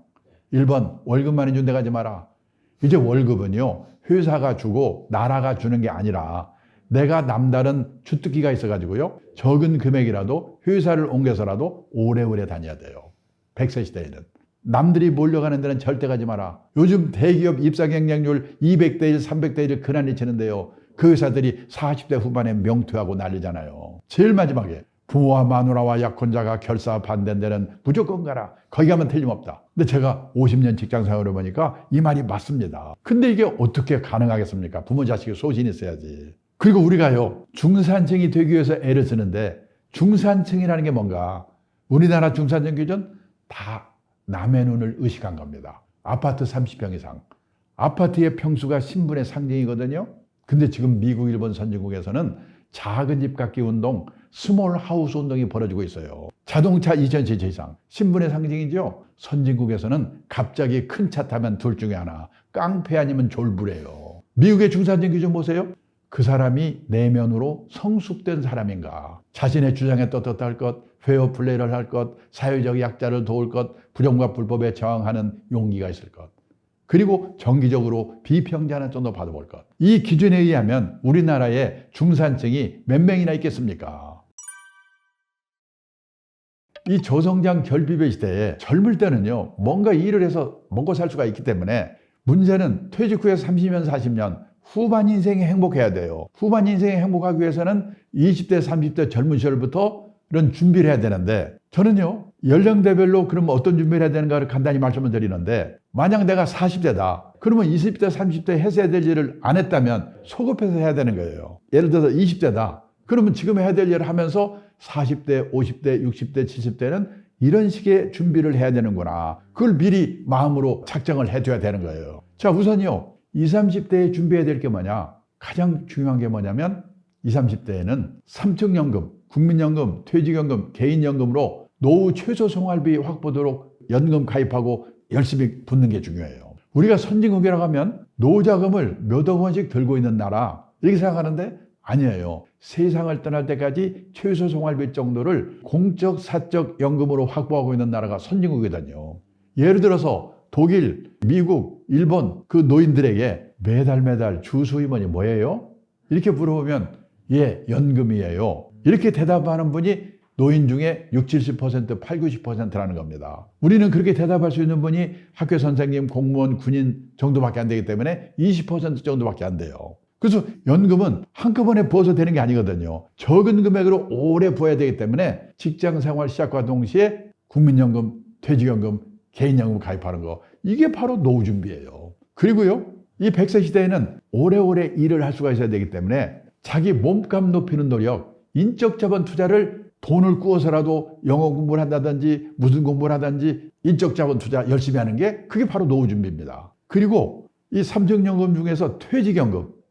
1번 월급 많이 준 데 가지 마라. 이제 월급은요 회사가 주고 나라가 주는 게 아니라 내가 남다른 주특기가 있어가지고요 적은 금액이라도 회사를 옮겨서라도 오래오래 다녀야 돼요. 100세 시대에는. 남들이 몰려가는 데는 절대 가지 마라. 요즘 대기업 입사 경쟁률 200대 1, 300대 1을 그난리 치는데요. 그 회사들이 40대 후반에 명퇴하고 난리잖아요. 제일 마지막에 부모와 마누라와 약혼자가 결사 반대인 데는 무조건 가라. 거기 가면 틀림없다. 근데 제가 50년 직장 생활을 해보니까 이 말이 맞습니다. 근데 이게 어떻게 가능하겠습니까? 부모 자식이 소신이 있어야지. 그리고 우리가요 중산층이 되기 위해서 애를 쓰는데 중산층이라는 게 뭔가? 우리나라 중산층 기준 다 남의 눈을 의식한 겁니다. 아파트 30평 이상. 아파트의 평수가 신분의 상징이거든요. 근데 지금 미국, 일본 선진국에서는 작은 집 갖기 운동, 스몰 하우스 운동이 벌어지고 있어요. 자동차 2,000cc 이상. 신분의 상징이죠. 선진국에서는 갑자기 큰 차 타면 둘 중에 하나. 깡패 아니면 졸부래요. 미국의 중산층 기준 보세요. 그 사람이 내면으로 성숙된 사람인가. 자신의 주장에 떳떳할 것, 페어 플레이를 할 것, 사회적 약자를 도울 것, 부정과 불법에 저항하는 용기가 있을 것. 그리고 정기적으로 비평자는 정도 받아볼 것. 이 기준에 의하면 우리나라의 중산층이 몇 명이나 있겠습니까? 이 저성장 결핍의 시대에 젊을 때는요 뭔가 일을 해서 먹고 살 수가 있기 때문에 문제는 퇴직 후에 30년, 40년 후반 인생이 행복해야 돼요. 후반 인생이 행복하기 위해서는 20대, 30대 젊은 시절부터 이런 준비를 해야 되는데 저는요 연령대별로 그러면 어떤 준비를 해야 되는가를 간단히 말씀을 드리는데 만약 내가 40대다 그러면 20대, 30대 했어야 될 일을 안 했다면 소급해서 해야 되는 거예요. 예를 들어서 20대다 그러면 지금 해야 될 일을 하면서 40대, 50대, 60대, 70대는 이런 식의 준비를 해야 되는구나. 그걸 미리 마음으로 작정을 해둬야 되는 거예요. 자 우선요 20, 30대에 준비해야 될 게 뭐냐? 가장 중요한 게 뭐냐면 20, 30대에는 삼층연금, 국민연금, 퇴직연금, 개인연금으로 노후 최소 생활비 확보도록 연금 가입하고 열심히 붙는 게 중요해요. 우리가 선진국이라고 하면 노후자금을 몇억 원씩 들고 있는 나라 이렇게 생각하는데 아니에요. 세상을 떠날 때까지 최소 생활비 정도를 공적, 사적 연금으로 확보하고 있는 나라가 선진국이거든요. 예를 들어서 독일, 미국, 일본 그 노인들에게 매달 주수입원이 뭐예요? 이렇게 물어보면 예, 연금이에요. 이렇게 대답하는 분이 노인 중에 60, 70%, 80, 90%라는 겁니다. 우리는 그렇게 대답할 수 있는 분이 학교 선생님, 공무원, 군인 정도밖에 안 되기 때문에 20% 정도밖에 안 돼요. 그래서 연금은 한꺼번에 부어서 되는 게 아니거든요. 적은 금액으로 오래 부어야 되기 때문에 직장 생활 시작과 동시에 국민연금, 퇴직연금, 개인연금 가입하는 거 이게 바로 노후 준비예요. 그리고요, 이 100세 시대에는 오래오래 일을 할 수가 있어야 되기 때문에 자기 몸값 높이는 노력, 인적 자본 투자를 돈을 꾸어서라도 영어 공부를 한다든지 무슨 공부를 하든지 인적 자본 투자 열심히 하는 게 그게 바로 노후 준비입니다. 그리고 이 삼층연금 중에서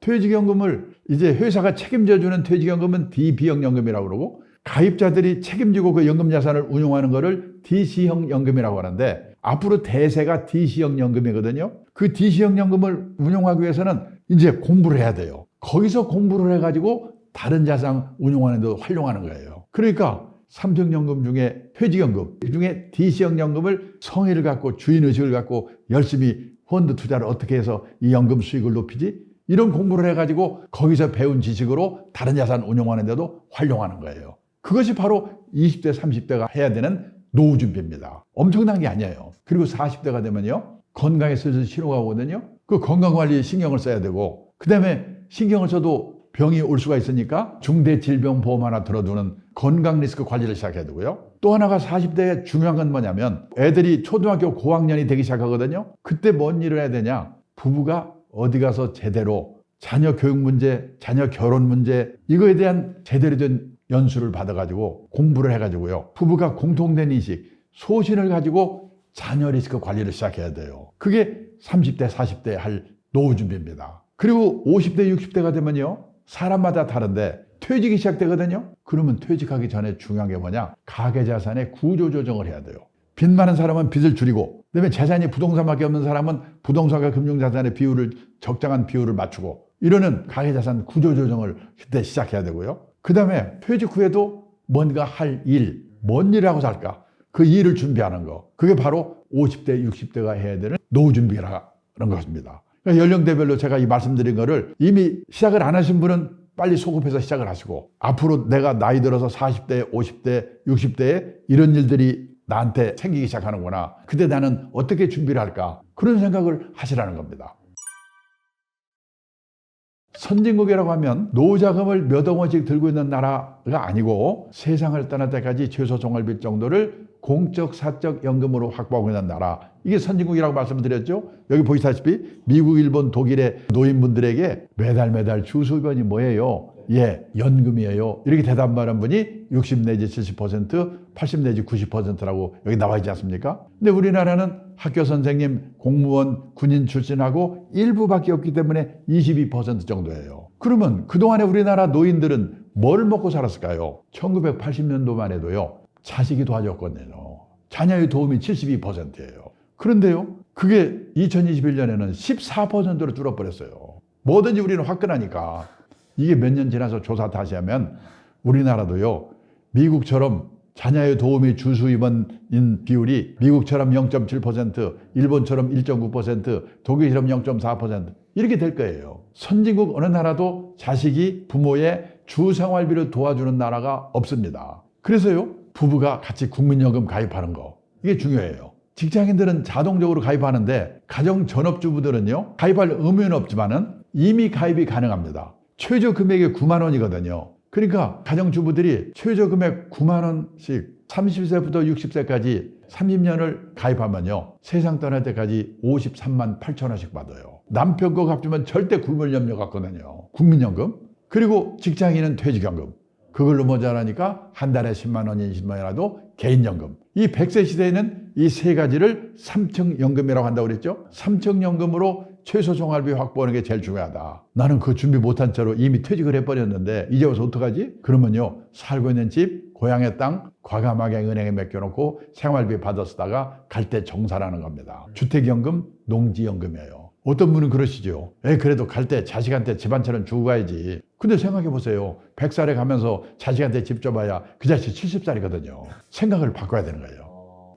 퇴직연금을 이제 회사가 책임져주는 퇴직연금은 DB형연금이라고 그러고 가입자들이 책임지고 그 연금 자산을 운용하는 거를 DC형 연금이라고 하는데 앞으로 대세가 DC형 연금이거든요. 그 DC형 연금을 운용하기 위해서는 이제 공부를 해야 돼요. 거기서 공부를 해가지고 다른 자산 운용하는 데 활용하는 거예요. 그러니까 삼성연금 중에 퇴직연금 중에 DC형 연금을 성의를 갖고 주인의식을 갖고 열심히 펀드 투자를 어떻게 해서 이 연금 수익을 높이지? 이런 공부를 해가지고 거기서 배운 지식으로 다른 자산 운용하는 데도 활용하는 거예요. 그것이 바로 20대, 30대가 해야 되는 노후 준비입니다. 엄청난 게 아니에요. 그리고 40대가 되면요, 건강에 슬슬 신호가 오거든요. 그 건강관리에 신경을 써야 되고 그 다음에 신경을 써도 병이 올 수가 있으니까 중대질병보험 하나 들어두는 건강 리스크 관리를 시작해야 되고요. 또 하나가 40대에 중요한 건 뭐냐면 애들이 초등학교 고학년이 되기 시작하거든요. 그때 뭔 일을 해야 되냐? 부부가 어디 가서 제대로 자녀 교육 문제, 자녀 결혼 문제 이거에 대한 제대로 된 연수를 받아가지고 공부를 해가지고요. 부부가 공통된 인식, 소신을 가지고 자녀 리스크 관리를 시작해야 돼요. 그게 30대, 40대 할 노후 준비입니다. 그리고 50대, 60대가 되면요. 사람마다 다른데 퇴직이 시작되거든요. 그러면 퇴직하기 전에 중요한 게 뭐냐? 가계자산의 구조조정을 해야 돼요. 빚 많은 사람은 빚을 줄이고 그다음에 재산이 부동산밖에 없는 사람은 부동산과 금융자산의 비율을 적당한 비율을 맞추고 이러는 가계자산 구조조정을 그때 시작해야 되고요. 그 다음에 퇴직 후에도 뭔가 할 일, 뭔 일을 하고 살까? 그 일을 준비하는 거. 그게 바로 50대, 60대가 해야 되는 노후 준비라는 것입니다. 그러니까 연령대별로 제가 이 말씀드린 거를 이미 시작을 안 하신 분은 빨리 소급해서 시작을 하시고 앞으로 내가 나이 들어서 40대, 50대, 60대에 이런 일들이 나한테 생기기 시작하는구나. 그때 나는 어떻게 준비를 할까? 그런 생각을 하시라는 겁니다. 선진국이라고 하면 노후자금을 몇억 원씩 들고 있는 나라가 아니고 세상을 떠날 때까지 최소 생활비 정도를 공적, 사적 연금으로 확보하고 있는 나라. 이게 선진국이라고 말씀드렸죠. 여기 보시다시피 미국, 일본, 독일의 노인분들에게 매달 주수입원이 뭐예요? 예, 연금이에요. 이렇게 대답하는 분이 60 내지 70%, 80 내지 90%라고 여기 나와 있지 않습니까? 근데 우리나라는 학교 선생님, 공무원, 군인 출신하고 일부밖에 없기 때문에 22% 정도예요. 그러면 그동안에 우리나라 노인들은 뭘 먹고 살았을까요? 1980년도만 해도요. 자식이 도와줬거든요. 자녀의 도움이 72%예요. 그런데요. 그게 2021년에는 14%로 줄어버렸어요. 뭐든지 우리는 화끈하니까. 이게 몇 년 지나서 조사 다시 하면 우리나라도요. 미국처럼 자녀의 도움이 주수입원인 비율이 미국처럼 0.7%, 일본처럼 1.9%, 독일처럼 0.4% 이렇게 될 거예요. 선진국 어느 나라도 자식이 부모의 주생활비를 도와주는 나라가 없습니다. 그래서요. 부부가 같이 국민연금 가입하는 거 이게 중요해요. 직장인들은 자동적으로 가입하는데 가정 전업주부들은요. 가입할 의무는 없지만은 이미 가입이 가능합니다. 최저 금액이 9만 원이거든요. 그러니까 가정주부들이 최저 금액 9만 원씩 30세부터 60세까지 30년을 가입하면요. 세상 떠날 때까지 53만 8천 원씩 받아요. 남편 거 갚으면 절대 굶을 염려 같거든요. 국민연금. 그리고 직장인은 퇴직연금. 그걸로 모자라니까 한 달에 10만 원, 20만 원이라도 개인연금. 이 100세 시대에는 이 세 가지를 삼층연금이라고 한다고 그랬죠. 삼층연금으로 최소 생활비 확보하는 게 제일 중요하다. 나는 그 준비 못한 채로 이미 퇴직을 해버렸는데 이제 와서 어떡하지? 그러면요, 살고 있는 집, 고향의 땅 과감하게 은행에 맡겨놓고 생활비 받아 쓰다가 갈 때 정산하는 겁니다. 주택연금, 농지연금이에요. 어떤 분은 그러시죠. 그래도 갈 때 자식한테 집 한 채는 주고 가야지. 근데 생각해 보세요. 100살에 가면서 자식한테 집 줘봐야 그 자식 70살이거든요. 생각을 바꿔야 되는 거예요.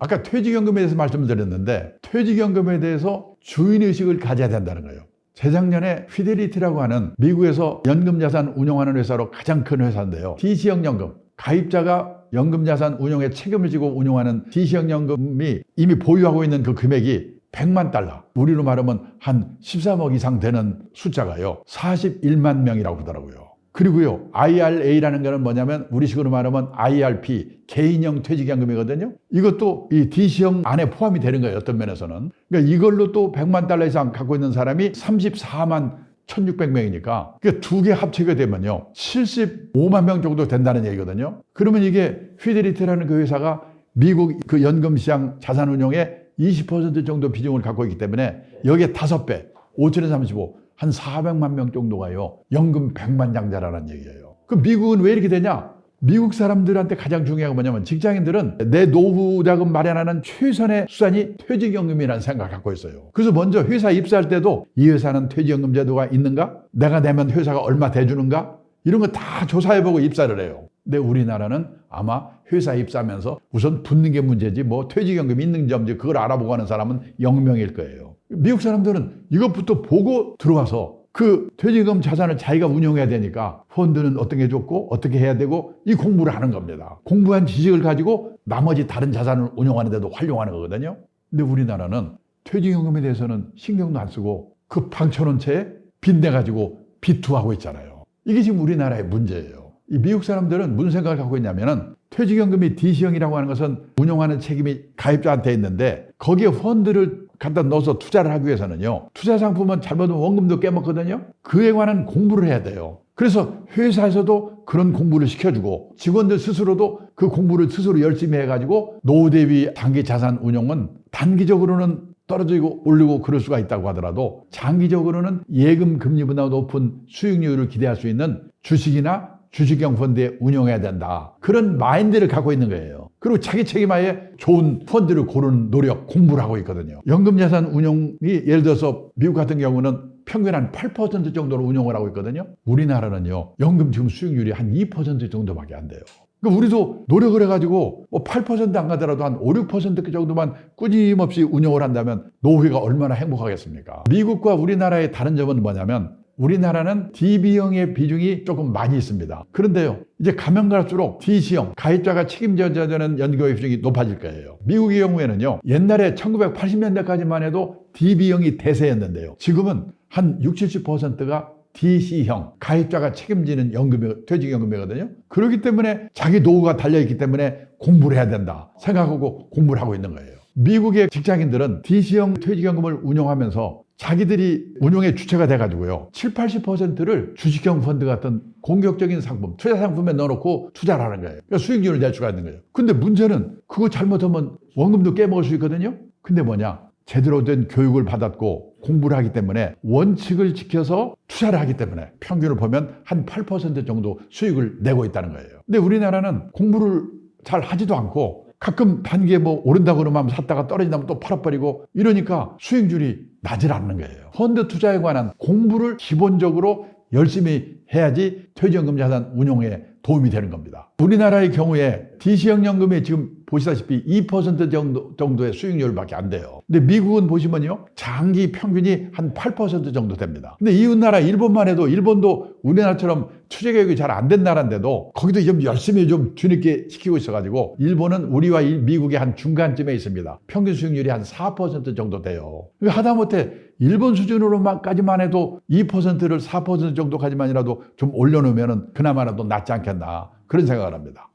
아까 퇴직연금에 대해서 말씀을 드렸는데 퇴직연금에 대해서 주인의식을 가져야 된다는 거예요. 재작년에 피델리티라고 하는 미국에서 연금자산 운용하는 회사로 가장 큰 회사인데요. DC형 연금, 가입자가 연금자산 운용에 책임을 지고 운용하는 DC형 연금이 이미 보유하고 있는 그 금액이 100만 달러, 우리로 말하면 한 13억 이상 되는 숫자가요, 41만 명이라고 그러더라고요. 그리고요, IRA라는 거는 뭐냐면 우리식으로 말하면 IRP, 개인형 퇴직연금이거든요. 이것도 이 DC형 안에 포함이 되는 거예요, 어떤 면에서는. 그러니까 이걸로 또 100만 달러 이상 갖고 있는 사람이 34만 1600명이니까 두 개 합치게 되면요, 75만 명 정도 된다는 얘기거든요. 그러면 이게 피델리티라는 그 회사가 미국 그 연금시장 자산운용에 20% 정도 비중을 갖고 있기 때문에 여기에 5배, 5,035, 한 400만 명 정도가요, 연금 100만 장자라는 얘기예요. 그럼 미국은 왜 이렇게 되냐? 미국 사람들한테 가장 중요한 건 뭐냐면 직장인들은 내 노후 자금 마련하는 최선의 수단이 퇴직연금이라는 생각을 갖고 있어요. 그래서 먼저 회사 입사할 때도 이 회사는 퇴직연금 제도가 있는가? 내가 내면 회사가 얼마 대주는가? 이런 거 다 조사해보고 입사를 해요. 근데 우리나라는 아마 회사 입사하면서 우선 붙는 게 문제지 뭐 퇴직연금이 있는지 없는지 그걸 알아보고 하는 사람은 0명일 거예요. 미국 사람들은 이것부터 보고 들어와서 그 퇴직금 자산을 자기가 운용해야 되니까 펀드는 어떤 게 좋고 어떻게 해야 되고 이 공부를 하는 겁니다. 공부한 지식을 가지고 나머지 다른 자산을 운용하는 데도 활용하는 거거든요. 근데 우리나라는 퇴직연금에 대해서는 신경도 안 쓰고 그 방쳐놓은 채에 빚내가지고 비투하고 있잖아요. 이게 지금 우리나라의 문제예요. 이 미국 사람들은 무슨 생각을 갖고 있냐면은 퇴직연금이 DC형이라고 하는 것은 운용하는 책임이 가입자한테 있는데 거기에 펀드를 갖다 넣어서 투자를 하기 위해서는요, 투자 상품은 잘못하면 원금도 깨먹거든요. 그에 관한 공부를 해야 돼요. 그래서 회사에서도 그런 공부를 시켜주고 직원들 스스로도 그 공부를 스스로 열심히 해가지고 노후 대비 장기 자산 운용은 단기적으로는 떨어지고 올리고 그럴 수가 있다고 하더라도 장기적으로는 예금 금리보다 높은 수익률을 기대할 수 있는 주식이나 주식형 펀드에 운용해야 된다. 그런 마인드를 갖고 있는 거예요. 그리고 자기 책임하에 좋은 펀드를 고르는 노력, 공부를 하고 있거든요. 연금자산 운용이 예를 들어서 미국 같은 경우는 평균 한 8% 정도로 운용을 하고 있거든요. 우리나라는요, 연금 지금 수익률이 한 2% 정도밖에 안 돼요. 그러니까 우리도 노력을 해가지고 8%안 가더라도 한 5, 6% 정도만 꾸준히 운용을 한다면 노후가 얼마나 행복하겠습니까? 미국과 우리나라의 다른 점은 뭐냐면 우리나라는 DB형의 비중이 조금 많이 있습니다. 그런데요, 이제 가면 갈수록 DC형, 가입자가 책임져야 되는 연금의 비중이 높아질 거예요. 미국의 경우에는요, 옛날에 1980년대까지만 해도 DB형이 대세였는데요. 지금은 한 60, 70%가 DC형, 가입자가 책임지는 연금이, 퇴직연금이거든요. 그렇기 때문에 자기 노후가 달려있기 때문에 공부를 해야 된다 생각하고 공부를 하고 있는 거예요. 미국의 직장인들은 DC형 퇴직연금을 운용하면서 자기들이 운용의 주체가 돼가지고요, 7, 80%를 주식형 펀드 같은 공격적인 상품, 투자 상품에 넣어놓고 투자를 하는 거예요. 그러니까 수익률을 낼 수가 있는 거예요. 근데 문제는 그거 잘못하면 원금도 깨먹을 수 있거든요. 근데 뭐냐, 제대로 된 교육을 받았고 공부를 하기 때문에 원칙을 지켜서 투자를 하기 때문에 평균을 보면 한 8% 정도 수익을 내고 있다는 거예요. 근데 우리나라는 공부를 잘 하지도 않고 가끔 단기에 뭐 오른다고 그러면 샀다가 떨어진다면 또 팔아버리고 이러니까 수익률이 나질 않는 거예요. 펀드 투자에 관한 공부를 기본적으로 열심히 해야지 퇴직연금 자산 운용에 도움이 되는 겁니다. 우리나라의 경우에 DC형 연금이 지금 보시다시피 2% 정도의 수익률밖에 안 돼요. 근데 미국은 보시면요, 장기 평균이 한 8% 정도 됩니다. 근데 이웃나라 일본만 해도, 일본도 우리나라처럼 투자 교육이 잘 안 된 나라인데도 거기도 좀 열심히 좀 뒤늦게 시키고 있어가지고 일본은 우리와 미국의 한 중간쯤에 있습니다. 평균 수익률이 한 4% 정도 돼요. 하다못해 일본 수준으로까지만 해도 2%를 4% 정도까지만이라도 좀 올려놓으면 그나마라도 낫지 않겠나, 그런 생각을 합니다.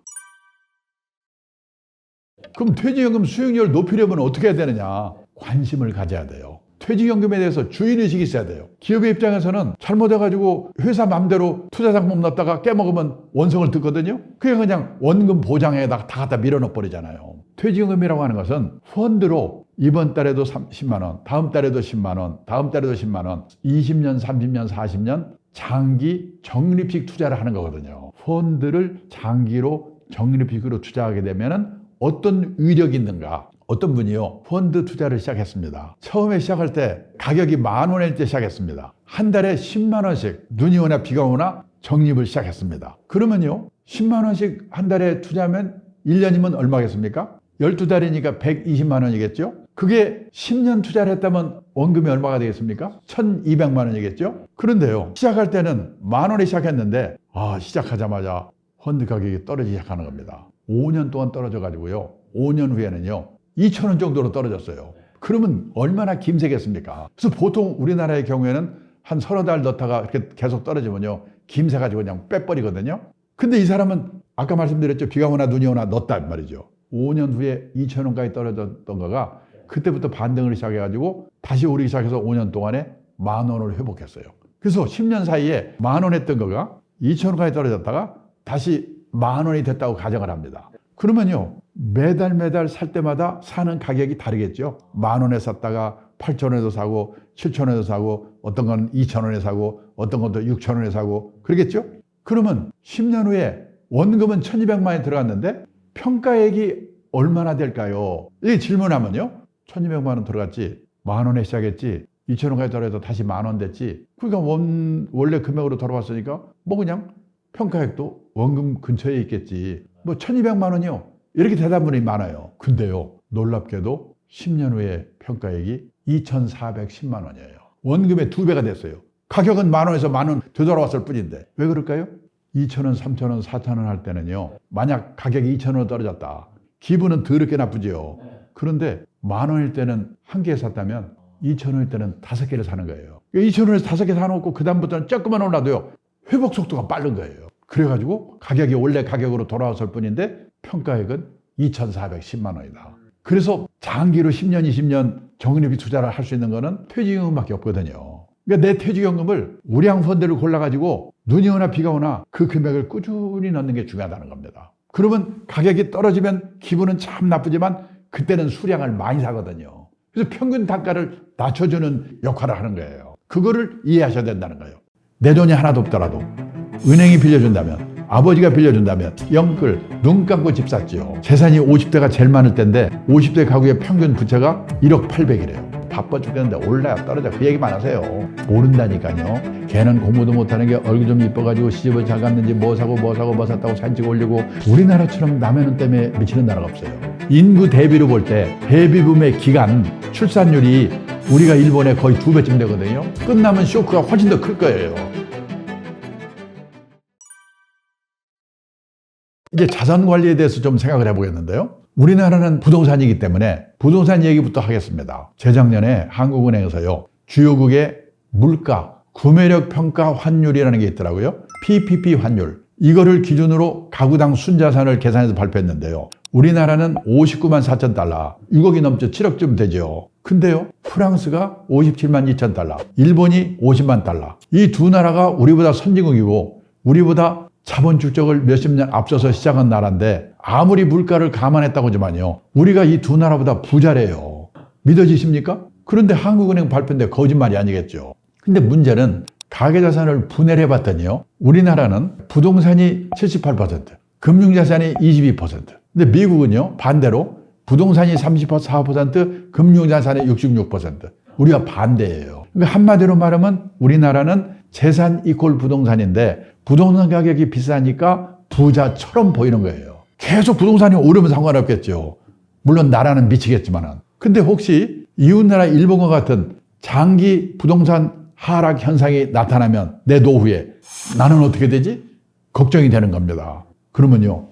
그럼 퇴직연금 수익률을 높이려면 어떻게 해야 되느냐? 관심을 가져야 돼요. 퇴직연금에 대해서 주인의식이 있어야 돼요. 기업의 입장에서는 잘못해가지고 회사 맘대로 투자상품 넣었다가 깨먹으면 원성을 듣거든요. 그냥 원금 보장에다가 다 갖다 밀어넣어버리잖아요. 퇴직연금이라고 하는 것은 펀드로 이번 달에도 10만 원, 다음 달에도 10만 원, 다음 달에도 10만 원, 20년, 30년, 40년 장기 적립식 투자를 하는 거거든요. 펀드를 장기로 적립식으로 투자하게 되면은 어떤 위력이 있는가? 어떤 분이요, 펀드 투자를 시작했습니다. 처음에 시작할 때 가격이 10,000원일 때 시작했습니다. 한 달에 10만 원씩 눈이 오나 비가 오나 적립을 시작했습니다. 그러면요, 10만 원씩 한 달에 투자하면 1년이면 얼마겠습니까? 12달이니까 120만 원이겠죠? 그게 10년 투자를 했다면 원금이 얼마가 되겠습니까? 1,200만 원이겠죠? 그런데요, 시작할 때는 10,000원에 시작했는데 시작하자마자 펀드 가격이 떨어지기 시작하는 겁니다. 5년 동안 떨어져 가지고요, 5년 후에는요 2,000원 정도로 떨어졌어요. 그러면 얼마나 김새겠습니까? 그래서 보통 우리나라의 경우에는 한 서너 달 넣다가 이렇게 계속 떨어지면요 김새 가지고 그냥 빼버리거든요. 근데 이 사람은 아까 말씀드렸죠, 비가 오나 눈이 오나 넣었단 말이죠. 5년 후에 2,000원까지 떨어졌던 거가 그때부터 반등을 시작해가지고 다시 오르기 시작해서 5년 동안에 10,000원을 회복했어요. 그래서 10년 사이에 10,000원 했던 거가 2,000원까지 떨어졌다가 다시 10,000원이 됐다고 가정을 합니다. 그러면요, 매달 살 때마다 사는 가격이 다르겠죠. 10,000원에 샀다가 8,000원에도 사고 7,000원에도 사고 어떤 건 2,000원에 사고 어떤 것도 6,000원에 사고 그러겠죠. 그러면 10년 후에 원금은 1,200만 원이 들어갔는데 평가액이 얼마나 될까요? 이 질문하면요, 1,200만 원 들어갔지, 10,000원에 시작했지, 2,000원까지 떨어져서 다시 10,000원 됐지. 그러니까 원래 금액으로 돌아왔으니까 뭐 그냥 평가액도 원금 근처에 있겠지. 뭐 1,200만 원이요. 이렇게 대답분이 많아요. 근데요, 놀랍게도 10년 후에 평가액이 2,410만 원이에요. 원금의 2배가 됐어요. 가격은 10,000원에서 10,000원 되돌아왔을 뿐인데. 왜 그럴까요? 2,000원, 3,000원, 4,000원 할 때는요, 만약 가격이 2,000원 떨어졌다, 기분은 더럽게 나쁘죠. 그런데 10,000원일 때는 한 개 샀다면 2,000원일 때는 5개를 사는 거예요. 2,000원에서 5개 사놓고 그 다음부터는 조금만 올라도요 회복 속도가 빠른 거예요. 그래가지고 가격이 원래 가격으로 돌아왔을 뿐인데 평가액은 2,410만 원이다. 그래서 장기로 10년, 20년 적립식 투자를 할 수 있는 거는 퇴직연금밖에 없거든요. 그러니까 내 퇴직연금을 우량 펀드를 골라가지고 눈이 오나 비가 오나 그 금액을 꾸준히 넣는 게 중요하다는 겁니다. 그러면 가격이 떨어지면 기분은 참 나쁘지만 그때는 수량을 많이 사거든요. 그래서 평균 단가를 낮춰주는 역할을 하는 거예요. 그거를 이해하셔야 된다는 거예요. 내 돈이 하나도 없더라도 은행이 빌려준다면, 아버지가 빌려준다면 영끌 눈 감고 집 샀지요. 재산이 50대가 제일 많을 때인데 50대 가구의 평균 부채가 1억 800이래요. 바빠 죽겠는데 올라야 떨어져, 그 얘기만 하세요. 모른다니까요. 걔는 공부도 못하는 게 얼굴 좀 이뻐가지고 시집을 잘 갔는지 뭐 샀다고 사진 찍어 올리고. 우리나라처럼 남의 눈 때문에 미치는 나라가 없어요. 인구 대비로 볼 때 베이비붐의 기간 출산율이 우리가 일본의 거의 2배쯤 되거든요. 끝나면 쇼크가 훨씬 더 클 거예요. 이제 자산 관리에 대해서 좀 생각을 해보겠는데요. 우리나라는 부동산이기 때문에 부동산 얘기부터 하겠습니다. 재작년에 한국은행에서요, 주요국의 물가, 구매력 평가 환율이라는 게 있더라고요. PPP 환율. 이거를 기준으로 가구당 순자산을 계산해서 발표했는데요. 우리나라는 59만 4천 달러, 6억이 넘죠. 7억쯤 되죠. 근데요, 프랑스가 57만 2천 달러, 일본이 50만 달러. 이 두 나라가 우리보다 선진국이고 우리보다 자본 축적을 몇십 년 앞서서 시작한 나라인데 아무리 물가를 감안했다고 하지만요, 우리가 이 두 나라보다 부자래요. 믿어지십니까? 그런데 한국은행 발표인데 거짓말이 아니겠죠. 근데 문제는 가계자산을 분해를 해봤더니요, 우리나라는 부동산이 78%, 금융자산이 22%. 근데 미국은요, 반대로 부동산이 34%, 금융자산이 66%. 우리가 반대예요. 그러니까 한마디로 말하면 우리나라는 재산 이퀄 부동산인데 부동산 가격이 비싸니까 부자처럼 보이는 거예요. 계속 부동산이 오르면 상관없겠죠. 물론 나라는 미치겠지만은. 근데 혹시 이웃나라 일본과 같은 장기 부동산 하락 현상이 나타나면 내 노후에 나는 어떻게 되지? 걱정이 되는 겁니다. 그러면요,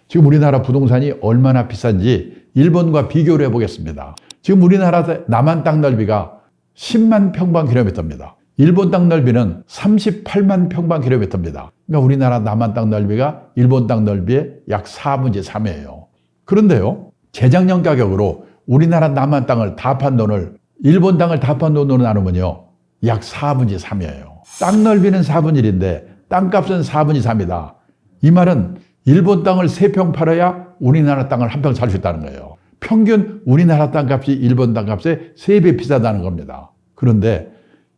지금 우리나라 부동산이 얼마나 비싼지 일본과 비교를 해보겠습니다. 지금 우리나라 남한 땅 넓이가 10만 평방킬로미터입니다. 일본 땅 넓이는 38만 평방킬로미터입니다. 그러니까 우리나라 남한 땅 넓이가 일본 땅 넓이의 약 4분의 3이에요. 그런데요, 재작년 가격으로 우리나라 남한 땅을 다 판 돈을 일본 땅을 다 판 돈으로 나누면요, 약 4분의 3이에요. 땅 넓이는 4분의 1인데 땅값은 4분의 3이다. 이 말은 일본 땅을 3평 팔아야 우리나라 땅을 1평 살 수 있다는 거예요. 평균 우리나라 땅값이 일본 땅값의 3배 비싸다는 겁니다. 그런데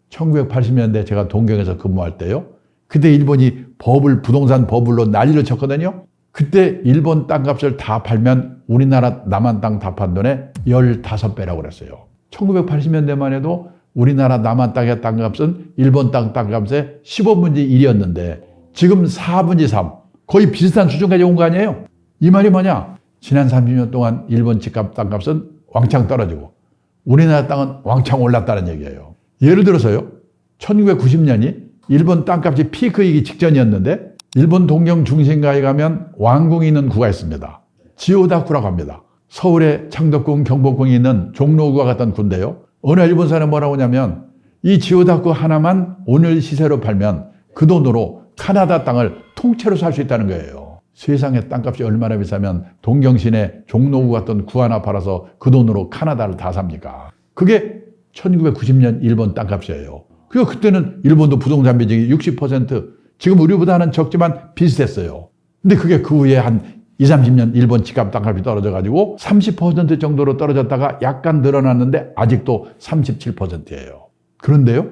1980년대 제가 동경에서 근무할 때요, 그때 일본이 부동산 버블로 난리를 쳤거든요. 그때 일본 땅값을 다 팔면 우리나라 남한 땅 다 판 돈의 15배라고 그랬어요. 1980년대만 해도 우리나라 남한 땅의 땅값은 일본 땅값의 15분의 1이었는데 지금 4분의 3, 거의 비슷한 수준까지 온 거 아니에요? 이 말이 뭐냐? 지난 30년 동안 일본 집값 땅값은 왕창 떨어지고 우리나라 땅은 왕창 올랐다는 얘기예요. 예를 들어서요, 1990년이 일본 땅값이 피크이기 직전이었는데 일본 동경 중심가에 가면 왕궁이 있는 구가 있습니다. 지오다쿠라고 합니다. 서울의 창덕궁, 경복궁이 있는 종로구와 같은 구인데요. 어느 일본 사람이 뭐라고 하냐면 이 지오다쿠 하나만 오늘 시세로 팔면 그 돈으로 카나다 땅을 통째로 살 수 있다는 거예요. 세상에 땅값이 얼마나 비싸면 동경 시내 종로구 같은 구 하나 팔아서 그 돈으로 카나다를 다 삽니까? 그게 1990년 일본 땅값이에요. 그리고 그때는 일본도 부동산 비중이 60%, 지금 우리보다는 적지만 비슷했어요. 근데 그게 그 후에 한 20, 30년 일본 집값 땅값이 떨어져가지고 30% 정도로 떨어졌다가 약간 늘어났는데 아직도 37%예요. 그런데요,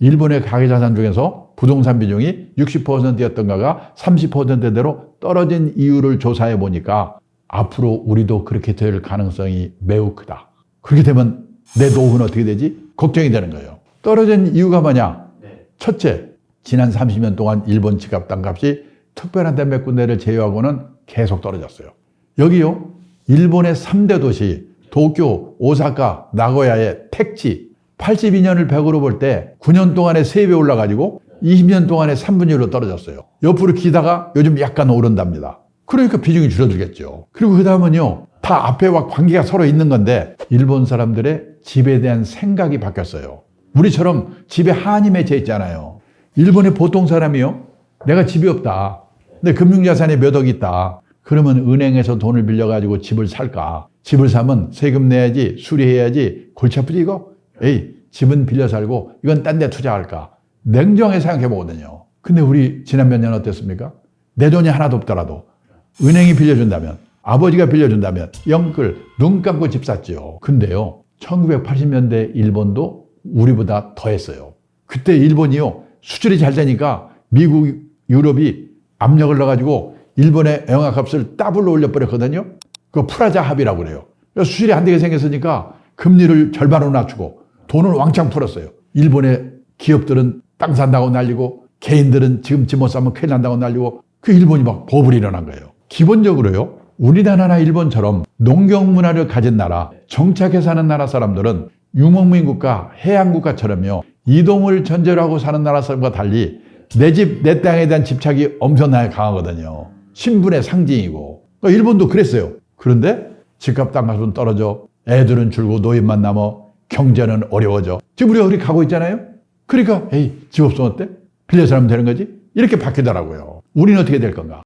일본의 가계자산 중에서 부동산 비중이 60%였던가가 30%대로 떨어진 이유를 조사해 보니까 앞으로 우리도 그렇게 될 가능성이 매우 크다. 그렇게 되면 내 노후는 어떻게 되지? 걱정이 되는 거예요. 떨어진 이유가 뭐냐? 첫째, 지난 30년 동안 일본 집값 땅값이 특별한 데 몇 군데를 제외하고는 계속 떨어졌어요. 여기요, 일본의 3대 도시 도쿄, 오사카, 나고야의 택지 82년을 100으로 볼 때 9년 동안에 3배 올라가지고 20년 동안에 3분의 1로 떨어졌어요. 옆으로 기다가 요즘 약간 오른답니다. 그러니까 비중이 줄어들겠죠. 그리고 그 다음은요, 다 앞에와 관계가 서로 있는 건데 일본 사람들의 집에 대한 생각이 바뀌었어요. 우리처럼 집에 한이 맺혀 있잖아요. 일본의 보통 사람이요, 내가 집이 없다, 근데 금융자산이 몇 억 있다, 그러면 은행에서 돈을 빌려가지고 집을 살까? 집을 사면 세금 내야지, 수리해야지, 골치 아프지 이거? 에이, 집은 빌려 살고 이건 딴 데 투자할까? 냉정하게 생각해 보거든요. 근데 우리 지난 몇 년 어땠습니까? 내 돈이 하나도 없더라도 은행이 빌려준다면, 아버지가 빌려준다면 영끌 눈 감고 집 샀지요. 근데요, 1980년대 일본도 우리보다 더 했어요. 그때 일본이요, 수출이 잘 되니까 미국, 유럽이 압력을 넣어가지고 일본의 영화값을 더블로 올려버렸거든요. 그거 프라자 합의라고 그래요. 수출이 안 되게 생겼으니까 금리를 절반으로 낮추고 돈을 왕창 풀었어요. 일본의 기업들은 땅 산다고 난리고 개인들은 지금 집 못 사면 큰일 난다고 난리고, 그 일본이 막 버블이 일어난 거예요. 기본적으로요, 우리나라나 일본처럼 농경 문화를 가진 나라, 정착해 사는 나라 사람들은 유목민 국가, 해양 국가처럼요, 이동을 전제로 하고 사는 나라 사람과 달리 내 집, 내 땅에 대한 집착이 엄청나게 강하거든요. 신분의 상징이고. 그러니까 일본도 그랬어요. 그런데 집값 땅값은 떨어져, 애들은 줄고 노인만 남아, 경제는 어려워져. 지금 우리가 그렇게 가고 있잖아요. 그러니까 에이, 집 없으면 어때? 빌려 살면 되는 거지? 이렇게 바뀌더라고요. 우리는 어떻게 될 건가?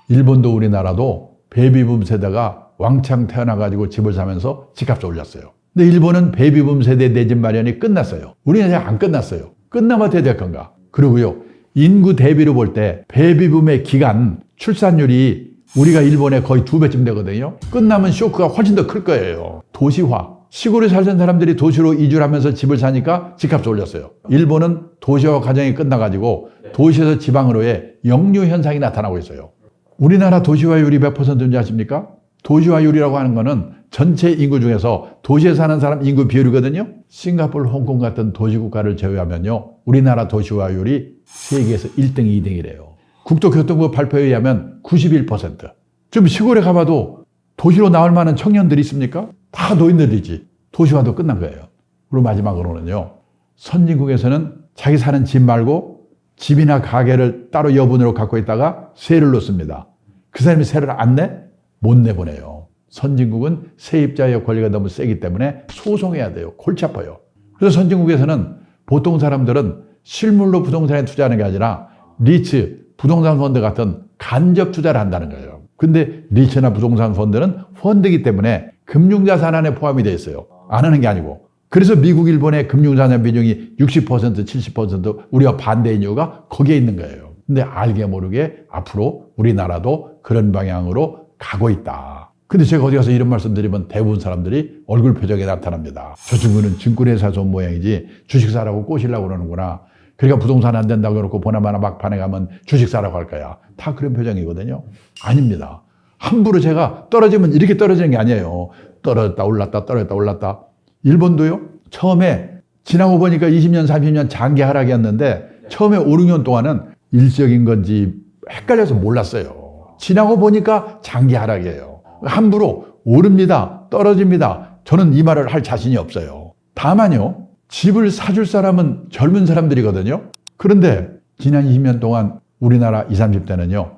일본도 우리나라도 베이비붐 세대가 왕창 태어나가지고 집을 사면서 집값을 올렸어요. 근데 일본은 베이비붐 세대 내 집 마련이 끝났어요. 우리는 아직 안 끝났어요. 끝나면 어떻게 될 건가? 그리고요, 인구 대비로 볼 때 베이비붐의 기간, 출산율이 우리가 일본의 거의 2배쯤 되거든요. 끝나면 쇼크가 훨씬 더 클 거예요. 도시화. 시골에 살던 사람들이 도시로 이주를 하면서 집을 사니까 집값을 올렸어요. 일본은 도시화 과정이 끝나가지고 도시에서 지방으로의 역류 현상이 나타나고 있어요. 우리나라 도시화율이 몇 %인지 아십니까? 도시화율이라고 하는 거는 전체 인구 중에서 도시에 사는 사람 인구 비율이거든요. 싱가포르, 홍콩 같은 도시국가를 제외하면요, 우리나라 도시화율이 세계에서 1등, 2등이래요. 국토교통부 발표에 의하면 91%. 좀 시골에 가봐도 도시로 나올 만한 청년들이 있습니까? 다 노인들이지. 도시화도 끝난 거예요. 그리고 마지막으로는요, 선진국에서는 자기 사는 집 말고 집이나 가게를 따로 여분으로 갖고 있다가 세를 놓습니다. 그 사람이 세를 안 내? 못 내보내요. 선진국은 세입자의 권리가 너무 세기 때문에 소송해야 돼요. 골치 아파요. 그래서 선진국에서는 보통 사람들은 실물로 부동산에 투자하는 게 아니라 리츠, 부동산 펀드 같은 간접 투자를 한다는 거예요. 근데 리츠나 부동산 펀드는 펀드이기 때문에 금융자산 안에 포함이 되어 있어요. 안 하는 게 아니고. 그래서 미국, 일본의 금융자산 비중이 60%, 70% 우리가 반대인 이유가 거기에 있는 거예요. 근데 알게 모르게 앞으로 우리나라도 그런 방향으로 가고 있다. 근데 제가 어디 가서 이런 말씀 드리면 대부분 사람들이 얼굴 표정에 나타납니다. 저 친구는 증권회사에서 온 모양이지 주식 사라고 꼬시려고 그러는구나. 그러니까 부동산 안 된다고 그러고 보나마나 막판에 가면 주식 사라고 할 거야. 다 그런 표정이거든요. 아닙니다. 함부로 제가 떨어지면 이렇게 떨어지는 게 아니에요. 떨어졌다 올랐다 떨어졌다 올랐다. 일본도요. 처음에 지나고 보니까 20년 30년 장기 하락이었는데 처음에 5, 6년 동안은 일시적인 건지 헷갈려서 몰랐어요. 지나고 보니까 장기 하락이에요. 함부로 오릅니다 떨어집니다 저는 이 말을 할 자신이 없어요. 다만요, 집을 사줄 사람은 젊은 사람들이거든요. 그런데 지난 20년 동안 우리나라 20, 30대는요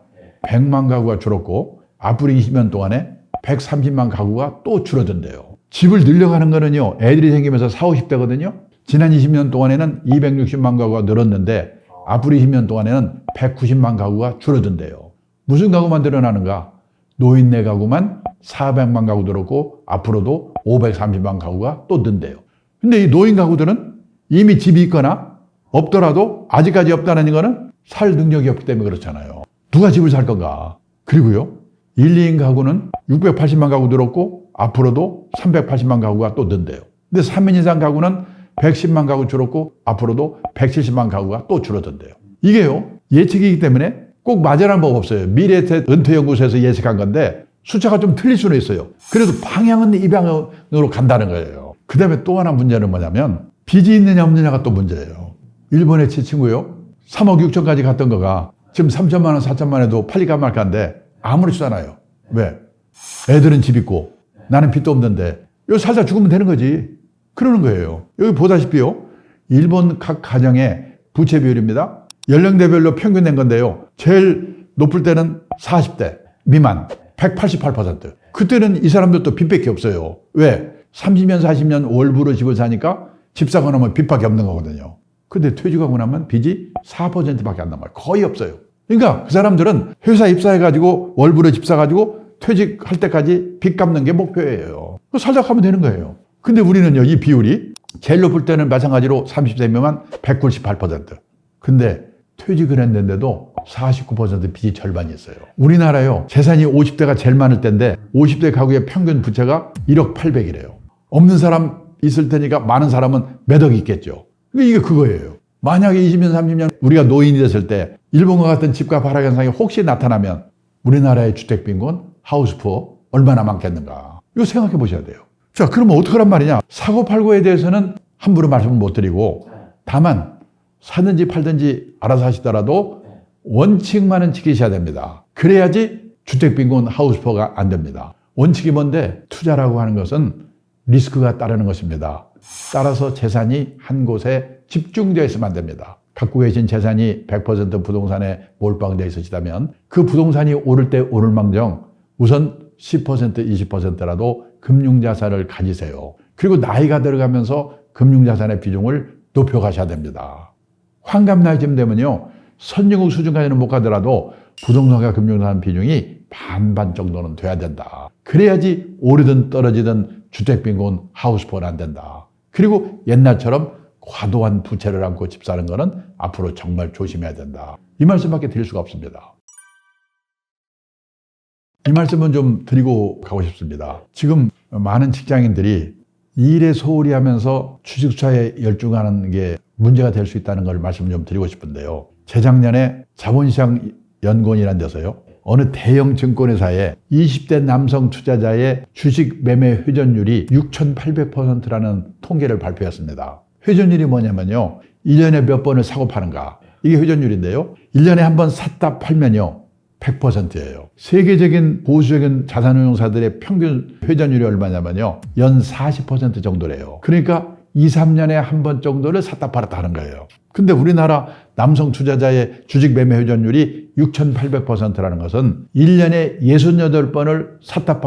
100만 가구가 줄었고 앞으로 20년 동안에 130만 가구가 또 줄어든대요. 집을 늘려가는 거는요 애들이 생기면서 40, 50대거든요. 지난 20년 동안에는 260만 가구가 늘었는데 앞으로 20년 동안에는 190만 가구가 줄어든대요. 무슨 가구만 늘어나는가? 노인네 가구만 400만 가구 늘었고 앞으로도 530만 가구가 또 는대요. 근데 이 노인 가구들은 이미 집이 있거나 없더라도 아직까지 없다는 거는 살 능력이 없기 때문에 그렇잖아요. 누가 집을 살 건가? 그리고요 1, 2인 가구는 680만 가구 늘었고 앞으로도 380만 가구가 또 는대요. 근데 3인 이상 가구는 110만 가구 줄었고 앞으로도 170만 가구가 또 줄어든대요. 이게요 예측이기 때문에 꼭 맞으라는 법 없어요. 미래은퇴연구소에서 예측한 건데 숫자가 좀 틀릴 수는 있어요. 그래도 방향은 이 방향으로 간다는 거예요. 그 다음에 또 하나 문제는 뭐냐면 빚이 있느냐 없느냐가 또 문제예요. 일본의 제 친구요 3억 6천까지 갔던 거가 지금 3천만 원 4천만 원에도 팔릴까 말까인데 아무렇지도 않아요. 왜? 애들은 집 있고 나는 빚도 없는데 여기 살다 죽으면 되는 거지. 그러는 거예요. 여기 보다시피요 일본 각 가정의 부채 비율입니다. 연령대별로 평균 낸 건데요. 제일 높을 때는 40대 미만 188%. 그때는 이 사람들도 빚밖에 없어요. 왜? 30년 40년 월부로 집을 사니까 집 사고 나면 빚밖에 없는 거거든요. 근데 퇴직하고 나면 빚이 4%밖에 안 남아요. 거의 없어요. 그러니까 그 사람들은 회사 입사해가지고 월부로 집 사가지고 퇴직할 때까지 빚 갚는 게 목표예요. 살다 가면 되는 거예요. 근데 우리는요 이 비율이 제일 높을 때는 마찬가지로 30세 미만 198%. 근데 퇴직을 했는데도 49% 빚이 절반이 있어요. 우리나라요 재산이 50대가 제일 많을 때인데 50대 가구의 평균 부채가 1억 800이래요. 없는 사람 있을 테니까 많은 사람은 몇 억이 있겠죠. 이게 그거예요. 만약에 20년 30년 우리가 노인이 됐을 때 일본과 같은 집값 하락 현상이 혹시 나타나면 우리나라의 주택빈곤, 하우스푸어 얼마나 많겠는가. 이거 생각해 보셔야 돼요. 자, 그러면 어떡하란 말이냐. 사고팔고에 대해서는 함부로 말씀을 못 드리고 다만 사든지 팔든지 알아서 하시더라도 원칙만은 지키셔야 됩니다. 그래야지 주택빈곤, 하우스푸어가 안 됩니다. 원칙이 뭔데? 투자라고 하는 것은 리스크가 따르는 것입니다. 따라서 재산이 한 곳에 집중되어 있으면 안 됩니다. 갖고 계신 재산이 100% 부동산에 몰빵되어 있으시다면 그 부동산이 오를 때 오를 망정 우선 10%, 20%라도 금융자산을 가지세요. 그리고 나이가 들어가면서 금융자산의 비중을 높여가셔야 됩니다. 환갑 나이쯤 되면요. 선진국 수준까지는 못 가더라도 부동산과 금융자산 비중이 반반 정도는 돼야 된다. 그래야지 오르든 떨어지든 주택빈곤, 하우스푸어는 안 된다. 그리고 옛날처럼 과도한 부채를 안고 집 사는 거는 앞으로 정말 조심해야 된다. 이 말씀밖에 드릴 수가 없습니다. 이 말씀은 좀 드리고 가고 싶습니다. 지금 많은 직장인들이 일에 소홀히 하면서 주식투자에 열중하는 게 문제가 될 수 있다는 걸 말씀 좀 드리고 싶은데요. 재작년에 자본시장 연구원이라는 데서요. 어느 대형 증권회사의 20대 남성 투자자의 주식 매매 회전율이 6,800%라는 통계를 발표했습니다. 회전율이 뭐냐면요. 1년에 몇 번을 사고 파는가. 이게 회전율인데요. 1년에 한 번 샀다 팔면요. 100%예요. 세계적인 보수적인 자산운용사들의 평균 회전율이 얼마냐면요. 연 40% 정도래요. 그러니까 2, 3년에 한 번 정도를 샀다 팔았다 하는 거예요. 근데 우리나라 남성 투자자의 주식 매매 회전율이 6,800%라는 것은 1년에 68번을 샀다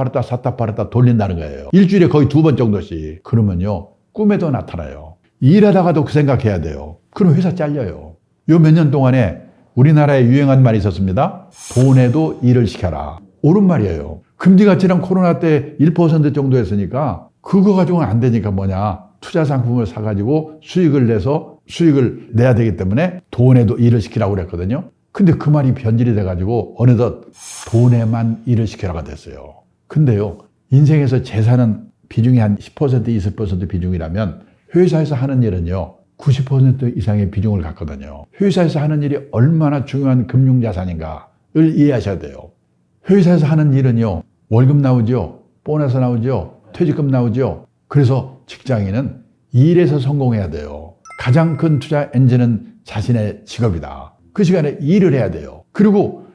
팔았다 돌린다는 거예요. 일주일에 거의 2번 정도씩. 그러면요. 꿈에도 나타나요. 일하다가도 그 생각해야 돼요. 그럼 회사 잘려요. 요 몇 년 동안에 우리나라에 유행한 말이 있었습니다. 돈에도 일을 시켜라. 옳은 말이에요. 금리가치랑 코로나 때 1% 정도 했으니까 그거 가지고는 안 되니까 뭐냐. 투자 상품을 사가지고 수익을 내서 수익을 내야 되기 때문에 돈에도 일을 시키라고 그랬거든요. 근데 그 말이 변질이 돼가지고 어느덧 돈에만 일을 시키라고 됐어요. 근데요, 인생에서 재산은 비중이 한 10%, 20% 비중이라면 회사에서 하는 일은요, 90% 이상의 비중을 갖거든요. 회사에서 하는 일이 얼마나 중요한 금융자산인가를 이해하셔야 돼요. 회사에서 하는 일은요, 월급 나오죠, 보너스 나오죠, 퇴직금 나오죠. 그래서 직장인은 일에서 성공해야 돼요. 가장 큰 투자 엔진은 자신의 직업이다. 그 시간에 일을 해야 돼요. 그리고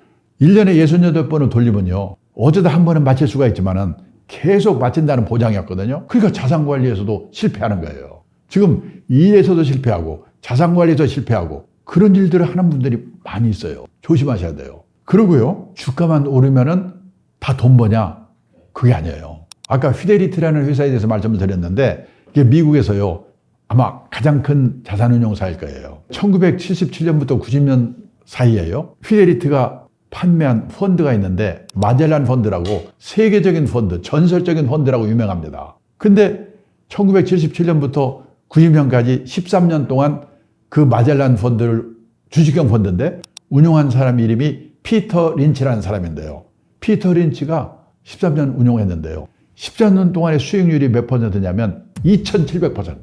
1년에 68번을 돌리면요, 어쩌다 한 번은 마칠 수가 있지만은 계속 마친다는 보장이었거든요. 그러니까 자산관리에서도 실패하는 거예요. 지금 일에서도 실패하고 자산관리에서 실패하고 그런 일들을 하는 분들이 많이 있어요. 조심하셔야 돼요. 그러고요, 주가만 오르면은 다 돈 버냐? 그게 아니에요. 아까 피델리티라는 회사에 대해서 말씀을 드렸는데 이게 미국에서요, 아마 가장 큰 자산운용사일 거예요. 1977년부터 90년 사이에요. 피델리티가 판매한 펀드가 있는데 마젤란 펀드라고 세계적인 펀드, 전설적인 펀드라고 유명합니다. 근데 1977년부터 90년까지 13년 동안 그 마젤란 펀드를 주식형 펀드인데 운용한 사람 이름이 피터 린치라는 사람인데요. 피터 린치가 13년 운용했는데요. 13년 동안의 수익률이 몇 퍼센트냐면 2700%.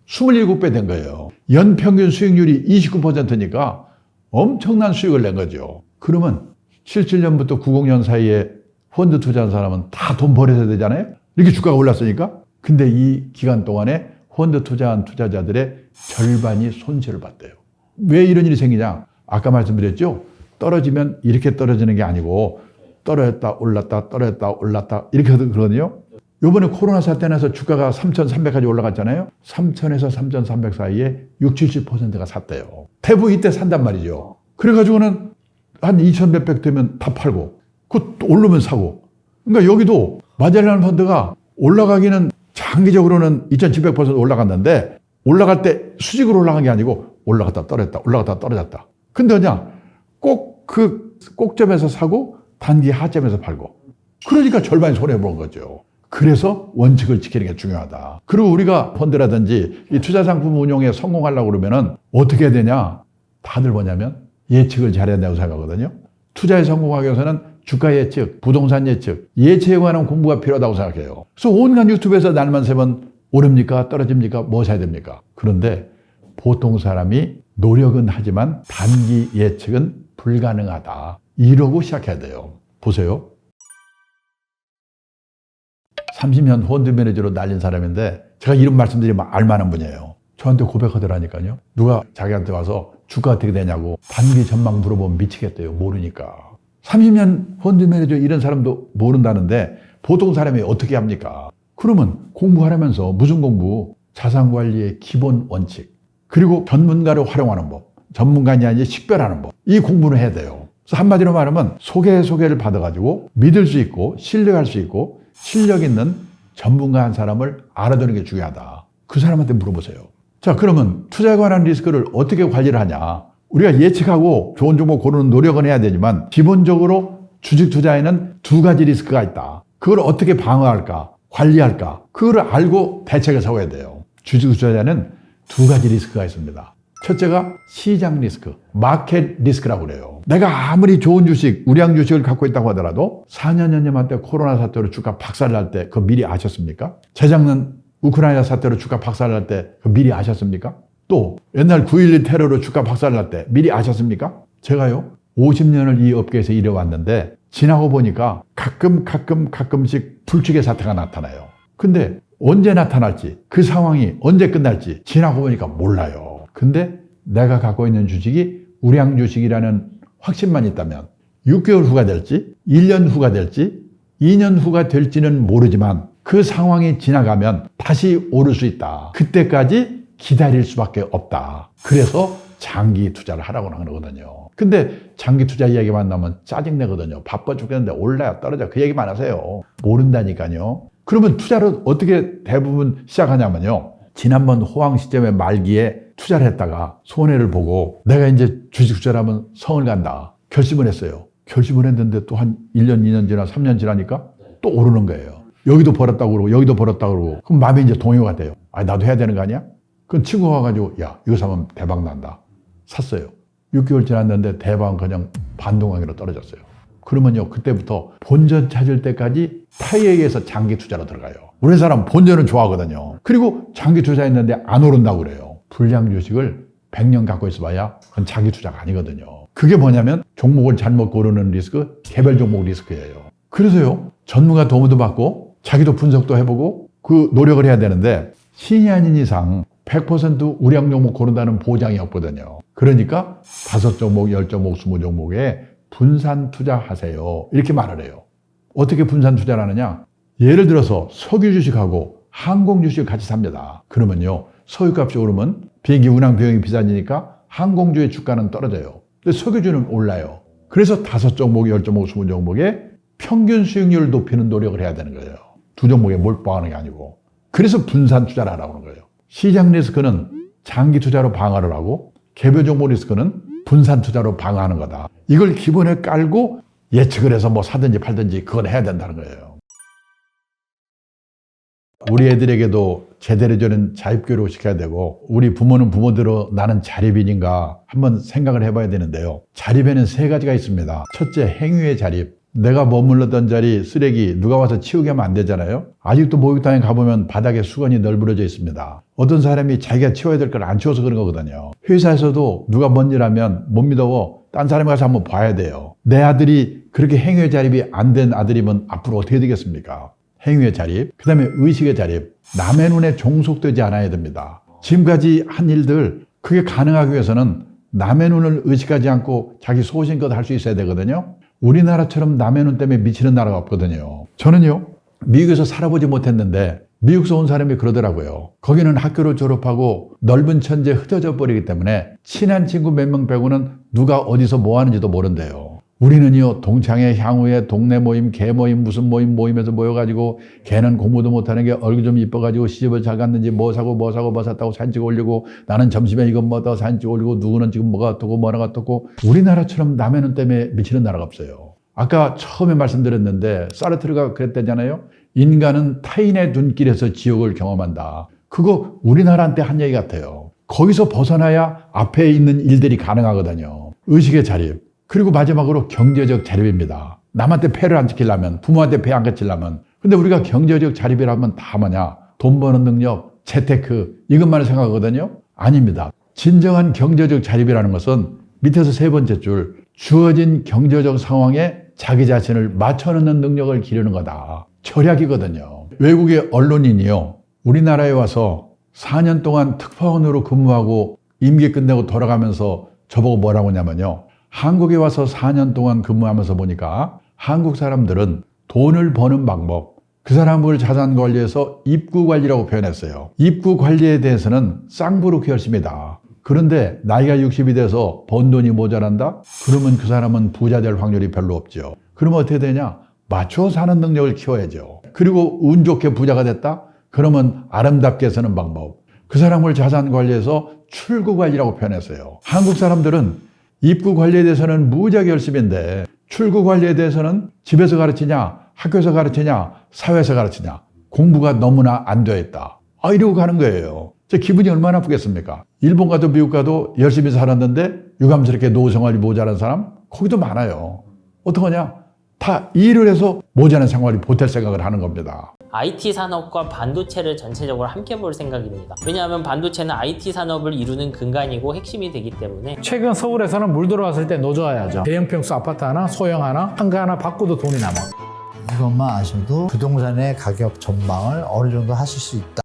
27배 된 거예요. 연평균 수익률이 29%니까 엄청난 수익을 낸 거죠. 그러면 77년부터 90년 사이에 펀드 투자한 사람은 다 돈 벌어야 되잖아요. 이렇게 주가가 올랐으니까. 근데 이 기간 동안에 펀드 투자한 투자자들의 절반이 손실을 봤대요. 왜 이런 일이 생기냐? 아까 말씀드렸죠? 떨어지면 이렇게 떨어지는 게 아니고 떨어졌다 올랐다 떨어졌다 올랐다 이렇게 하거든요. 요번에 코로나 사태 나서 주가가 3,300까지 올라갔잖아요. 3,000에서 3,300 사이에 60, 70%가 샀대요. 대부분 이때 산단 말이죠. 그래가지고는 한 2,000 몇백 되면 다 팔고 그 오르면 사고. 그러니까 여기도 마젤란 펀드가 올라가기는 장기적으로는 2,700% 올라갔는데 올라갈 때 수직으로 올라간 게 아니고 올라갔다 떨어졌다 올라갔다 떨어졌다. 근데 그냥 꼭 그 꼭점에서 사고 단기 하점에서 팔고. 그러니까 절반이 손해본 거죠. 그래서 원칙을 지키는 게 중요하다. 그리고 우리가 펀드라든지 이 투자 상품 운용에 성공하려고 그러면은 어떻게 해야 되냐? 다들 뭐냐면 예측을 잘해야 된다고 생각하거든요. 투자에 성공하기 위해서는 주가 예측, 부동산 예측, 예측에 관한 공부가 필요하다고 생각해요. 그래서 온갖 유튜브에서 날만 새면 오릅니까? 떨어집니까? 뭐 사야 됩니까? 그런데 보통 사람이 노력은 하지만 단기 예측은 불가능하다. 이러고 시작해야 돼요. 보세요. 30년 펀드 매니저로 날린 사람인데 제가 이런 말씀드리면 알만한 분이에요. 저한테 고백하더라니까요. 누가 자기한테 와서 주가 어떻게 되냐고 단기 전망 물어보면 미치겠대요. 모르니까. 30년 펀드 매니저 이런 사람도 모른다는데 보통 사람이 어떻게 합니까? 그러면 공부하려면서 무슨 공부? 자산관리의 기본 원칙, 그리고 전문가를 활용하는 법, 전문가냐 아니냐 식별하는 법, 이 공부를 해야 돼요. 그래서 한마디로 말하면 소개를 받아가지고 믿을 수 있고 신뢰할 수 있고 실력 있는 전문가 한 사람을 알아두는 게 중요하다. 그 사람한테 물어보세요. 자, 그러면 투자에 관한 리스크를 어떻게 관리를 하냐? 우리가 예측하고 좋은 종목 고르는 노력은 해야 되지만 기본적으로 주식 투자에는 두 가지 리스크가 있다. 그걸 어떻게 방어할까? 관리할까? 그걸 알고 대책을 세워야 돼요. 주식 투자자는 두 가지 리스크가 있습니다. 첫째가 시장 리스크, 마켓 리스크라고 그래요. 내가 아무리 좋은 주식, 우량 주식을 갖고 있다고 하더라도 4년 전년 때 코로나 사태로 주가 박살날 때 그거 미리 아셨습니까? 재작년 우크라이나 사태로 주가 박살날 때 그거 미리 아셨습니까? 또 옛날 9.11 테러로 주가 박살날 때 미리 아셨습니까? 제가요 50년을 이 업계에서 일해왔는데 지나고 보니까 가끔씩 불축의 사태가 나타나요. 근데 언제 나타날지, 그 상황이 언제 끝날지 지나고 보니까 몰라요. 근데 내가 갖고 있는 주식이 우량 주식이라는 확신만 있다면 6개월 후가 될지 1년 후가 될지 2년 후가 될지는 모르지만 그 상황이 지나가면 다시 오를 수 있다. 그때까지 기다릴 수밖에 없다. 그래서 장기 투자를 하라고 하는 거거든요. 근데 장기 투자 이야기만 나오면 짜증내거든요. 바빠 죽겠는데 올라요 떨어져 그 얘기만 하세요. 모른다니까요. 그러면 투자를 어떻게 대부분 시작하냐면요. 지난번 호황 시점의 말기에 투자를 했다가 손해를 보고 내가 이제 주식 투자를 하면 성을 간다. 결심을 했어요. 결심을 했는데 또 한 1년, 2년 지나 3년 지나니까 또 오르는 거예요. 여기도 벌었다고 그러고 여기도 벌었다고 그러고 그럼 마음이 이제 동요가 돼요. 아, 나도 해야 되는 거 아니야? 그럼 친구가 와가지고 야, 이거 사면 대박 난다. 샀어요. 6개월 지났는데 대박은 그냥 반동강으로 떨어졌어요. 그러면요, 그때부터 본전 찾을 때까지 타이에게서 장기 투자로 들어가요. 우리 사람 본전은 좋아하거든요. 그리고 장기 투자했는데 안 오른다고 그래요. 불량 주식을 100년 갖고 있어봐야 그건 장기 투자가 아니거든요. 그게 뭐냐면 종목을 잘못 고르는 리스크, 개별 종목 리스크예요. 그래서요, 전문가 도움도 받고 자기도 분석도 해보고 그 노력을 해야 되는데 신이 아닌 이상 100% 우량 종목 고른다는 보장이 없거든요. 그러니까 5종목, 10종목, 20종목에 분산 투자하세요. 이렇게 말을 해요. 어떻게 분산 투자를 하느냐? 예를 들어서 석유 주식하고 항공 주식을 같이 삽니다. 그러면요, 석유값이 오르면 비행기 운항 비용이 비싸지니까 항공주의 주가는 떨어져요. 근데 석유주는 올라요. 그래서 5종목, 10종목, 20종목에 평균 수익률을 높이는 노력을 해야 되는 거예요. 두 종목에 몰빵하는 게 아니고. 그래서 분산 투자를 하라고 하는 거예요. 시장 리스크는 장기 투자로 방어를 하고 개별 종목 리스크는 분산 투자로 방어하는 거다. 이걸 기본에 깔고 예측을 해서 뭐 사든지 팔든지 그건 해야 된다는 거예요. 우리 애들에게도 제대로 되는 자립교육을 시켜야 되고 우리 부모는 부모대로 나는 자립인인가 한번 생각을 해봐야 되는데요. 자립에는 3가지가 있습니다. 첫째, 행위의 자립. 내가 머물렀던 자리 쓰레기 누가 와서 치우게 하면 안 되잖아요. 아직도 목욕탕에 가보면 바닥에 수건이 널브러져 있습니다. 어떤 사람이 자기가 치워야 될 걸 안 치워서 그런 거거든요. 회사에서도 누가 뭔 일 하면 못 믿어 딴 사람이 가서 한번 봐야 돼요. 내 아들이 그렇게 행위의 자립이 안 된 아들이면 앞으로 어떻게 되겠습니까? 행위의 자립, 그 다음에 의식의 자립. 남의 눈에 종속되지 않아야 됩니다. 지금까지 한 일들 그게 가능하기 위해서는 남의 눈을 의식하지 않고 자기 소신껏 할 수 있어야 되거든요. 우리나라처럼 남의 눈 때문에 미치는 나라가 없거든요. 저는요, 미국에서 살아보지 못했는데 미국에서 온 사람이 그러더라고요. 거기는 학교를 졸업하고 넓은 천지에 흩어져 버리기 때문에 친한 친구 몇 명 빼고는 누가 어디서 뭐 하는지도 모른대요. 우리는요, 동창회, 향후회, 동네 모임, 개 모임, 무슨 모임에서 모여가지고 걔는 공부도 못하는 게 얼굴 좀 이뻐가지고 시집을 잘 갔는지 뭐 사고 뭐 샀다고 사진 찍어 올리고 나는 점심에 이건 뭐다 사진 찍어 올리고 누구는 지금 뭐가 어떻고 뭐가 어떻고. 우리나라처럼 남의 눈 때문에 미치는 나라가 없어요. 아까 처음에 말씀드렸는데 사르트르가 그랬다잖아요. 인간은 타인의 눈길에서 지옥을 경험한다. 그거 우리나라한테 한 얘기 같아요. 거기서 벗어나야 앞에 있는 일들이 가능하거든요. 의식의 자립. 그리고 마지막으로 경제적 자립입니다. 남한테 폐를 안 지키려면, 부모한테 폐 안 끼치려면. 근데 우리가 경제적 자립이라면 다 뭐냐? 돈 버는 능력, 재테크, 이것만을 생각하거든요? 아닙니다. 진정한 경제적 자립이라는 것은 밑에서 3번째 줄, 주어진 경제적 상황에 자기 자신을 맞춰놓는 능력을 기르는 거다. 절약이거든요. 외국의 언론인이요, 우리나라에 와서 4년 동안 특파원으로 근무하고 임기 끝내고 돌아가면서 저보고 뭐라고 하냐면요, 한국에 와서 4년 동안 근무하면서 보니까 한국 사람들은 돈을 버는 방법, 그 사람을 자산 관리에서 입구 관리라고 표현했어요. 입구 관리에 대해서는 쌍부르크 열심이다. 그런데 나이가 60이 돼서 번 돈이 모자란다? 그러면 그 사람은 부자 될 확률이 별로 없죠. 그러면 어떻게 되냐? 맞춰 사는 능력을 키워야죠. 그리고 운 좋게 부자가 됐다? 그러면 아름답게 사는 방법. 그 사람을 자산 관리에서 출구 관리라고 표현했어요. 한국 사람들은 입구 관리에 대해서는 무지하게 열심인데 출구 관리에 대해서는 집에서 가르치냐, 학교에서 가르치냐, 사회에서 가르치냐, 공부가 너무나 안 되어 있다. 이러고 가는 거예요. 제 기분이 얼마나 아프겠습니까? 일본 가도 미국 가도 열심히 살았는데 유감스럽게 노후 생활이 모자란 사람 거기도 많아요. 어떡하냐? 다 일을 해서 모자란 생활이 보탤 생각을 하는 겁니다. IT 산업과 반도체를 전체적으로 함께 볼 생각입니다. 왜냐하면 반도체는 IT 산업을 이루는 근간이고 핵심이 되기 때문에. 최근 서울에서는 물 들어왔을 때 노져야죠. 대형 평수 아파트 하나, 소형 하나, 한가 하나 바꿔도 돈이 남아. 이것만 아셔도 부동산의 가격 전망을 어느 정도 하실 수 있다.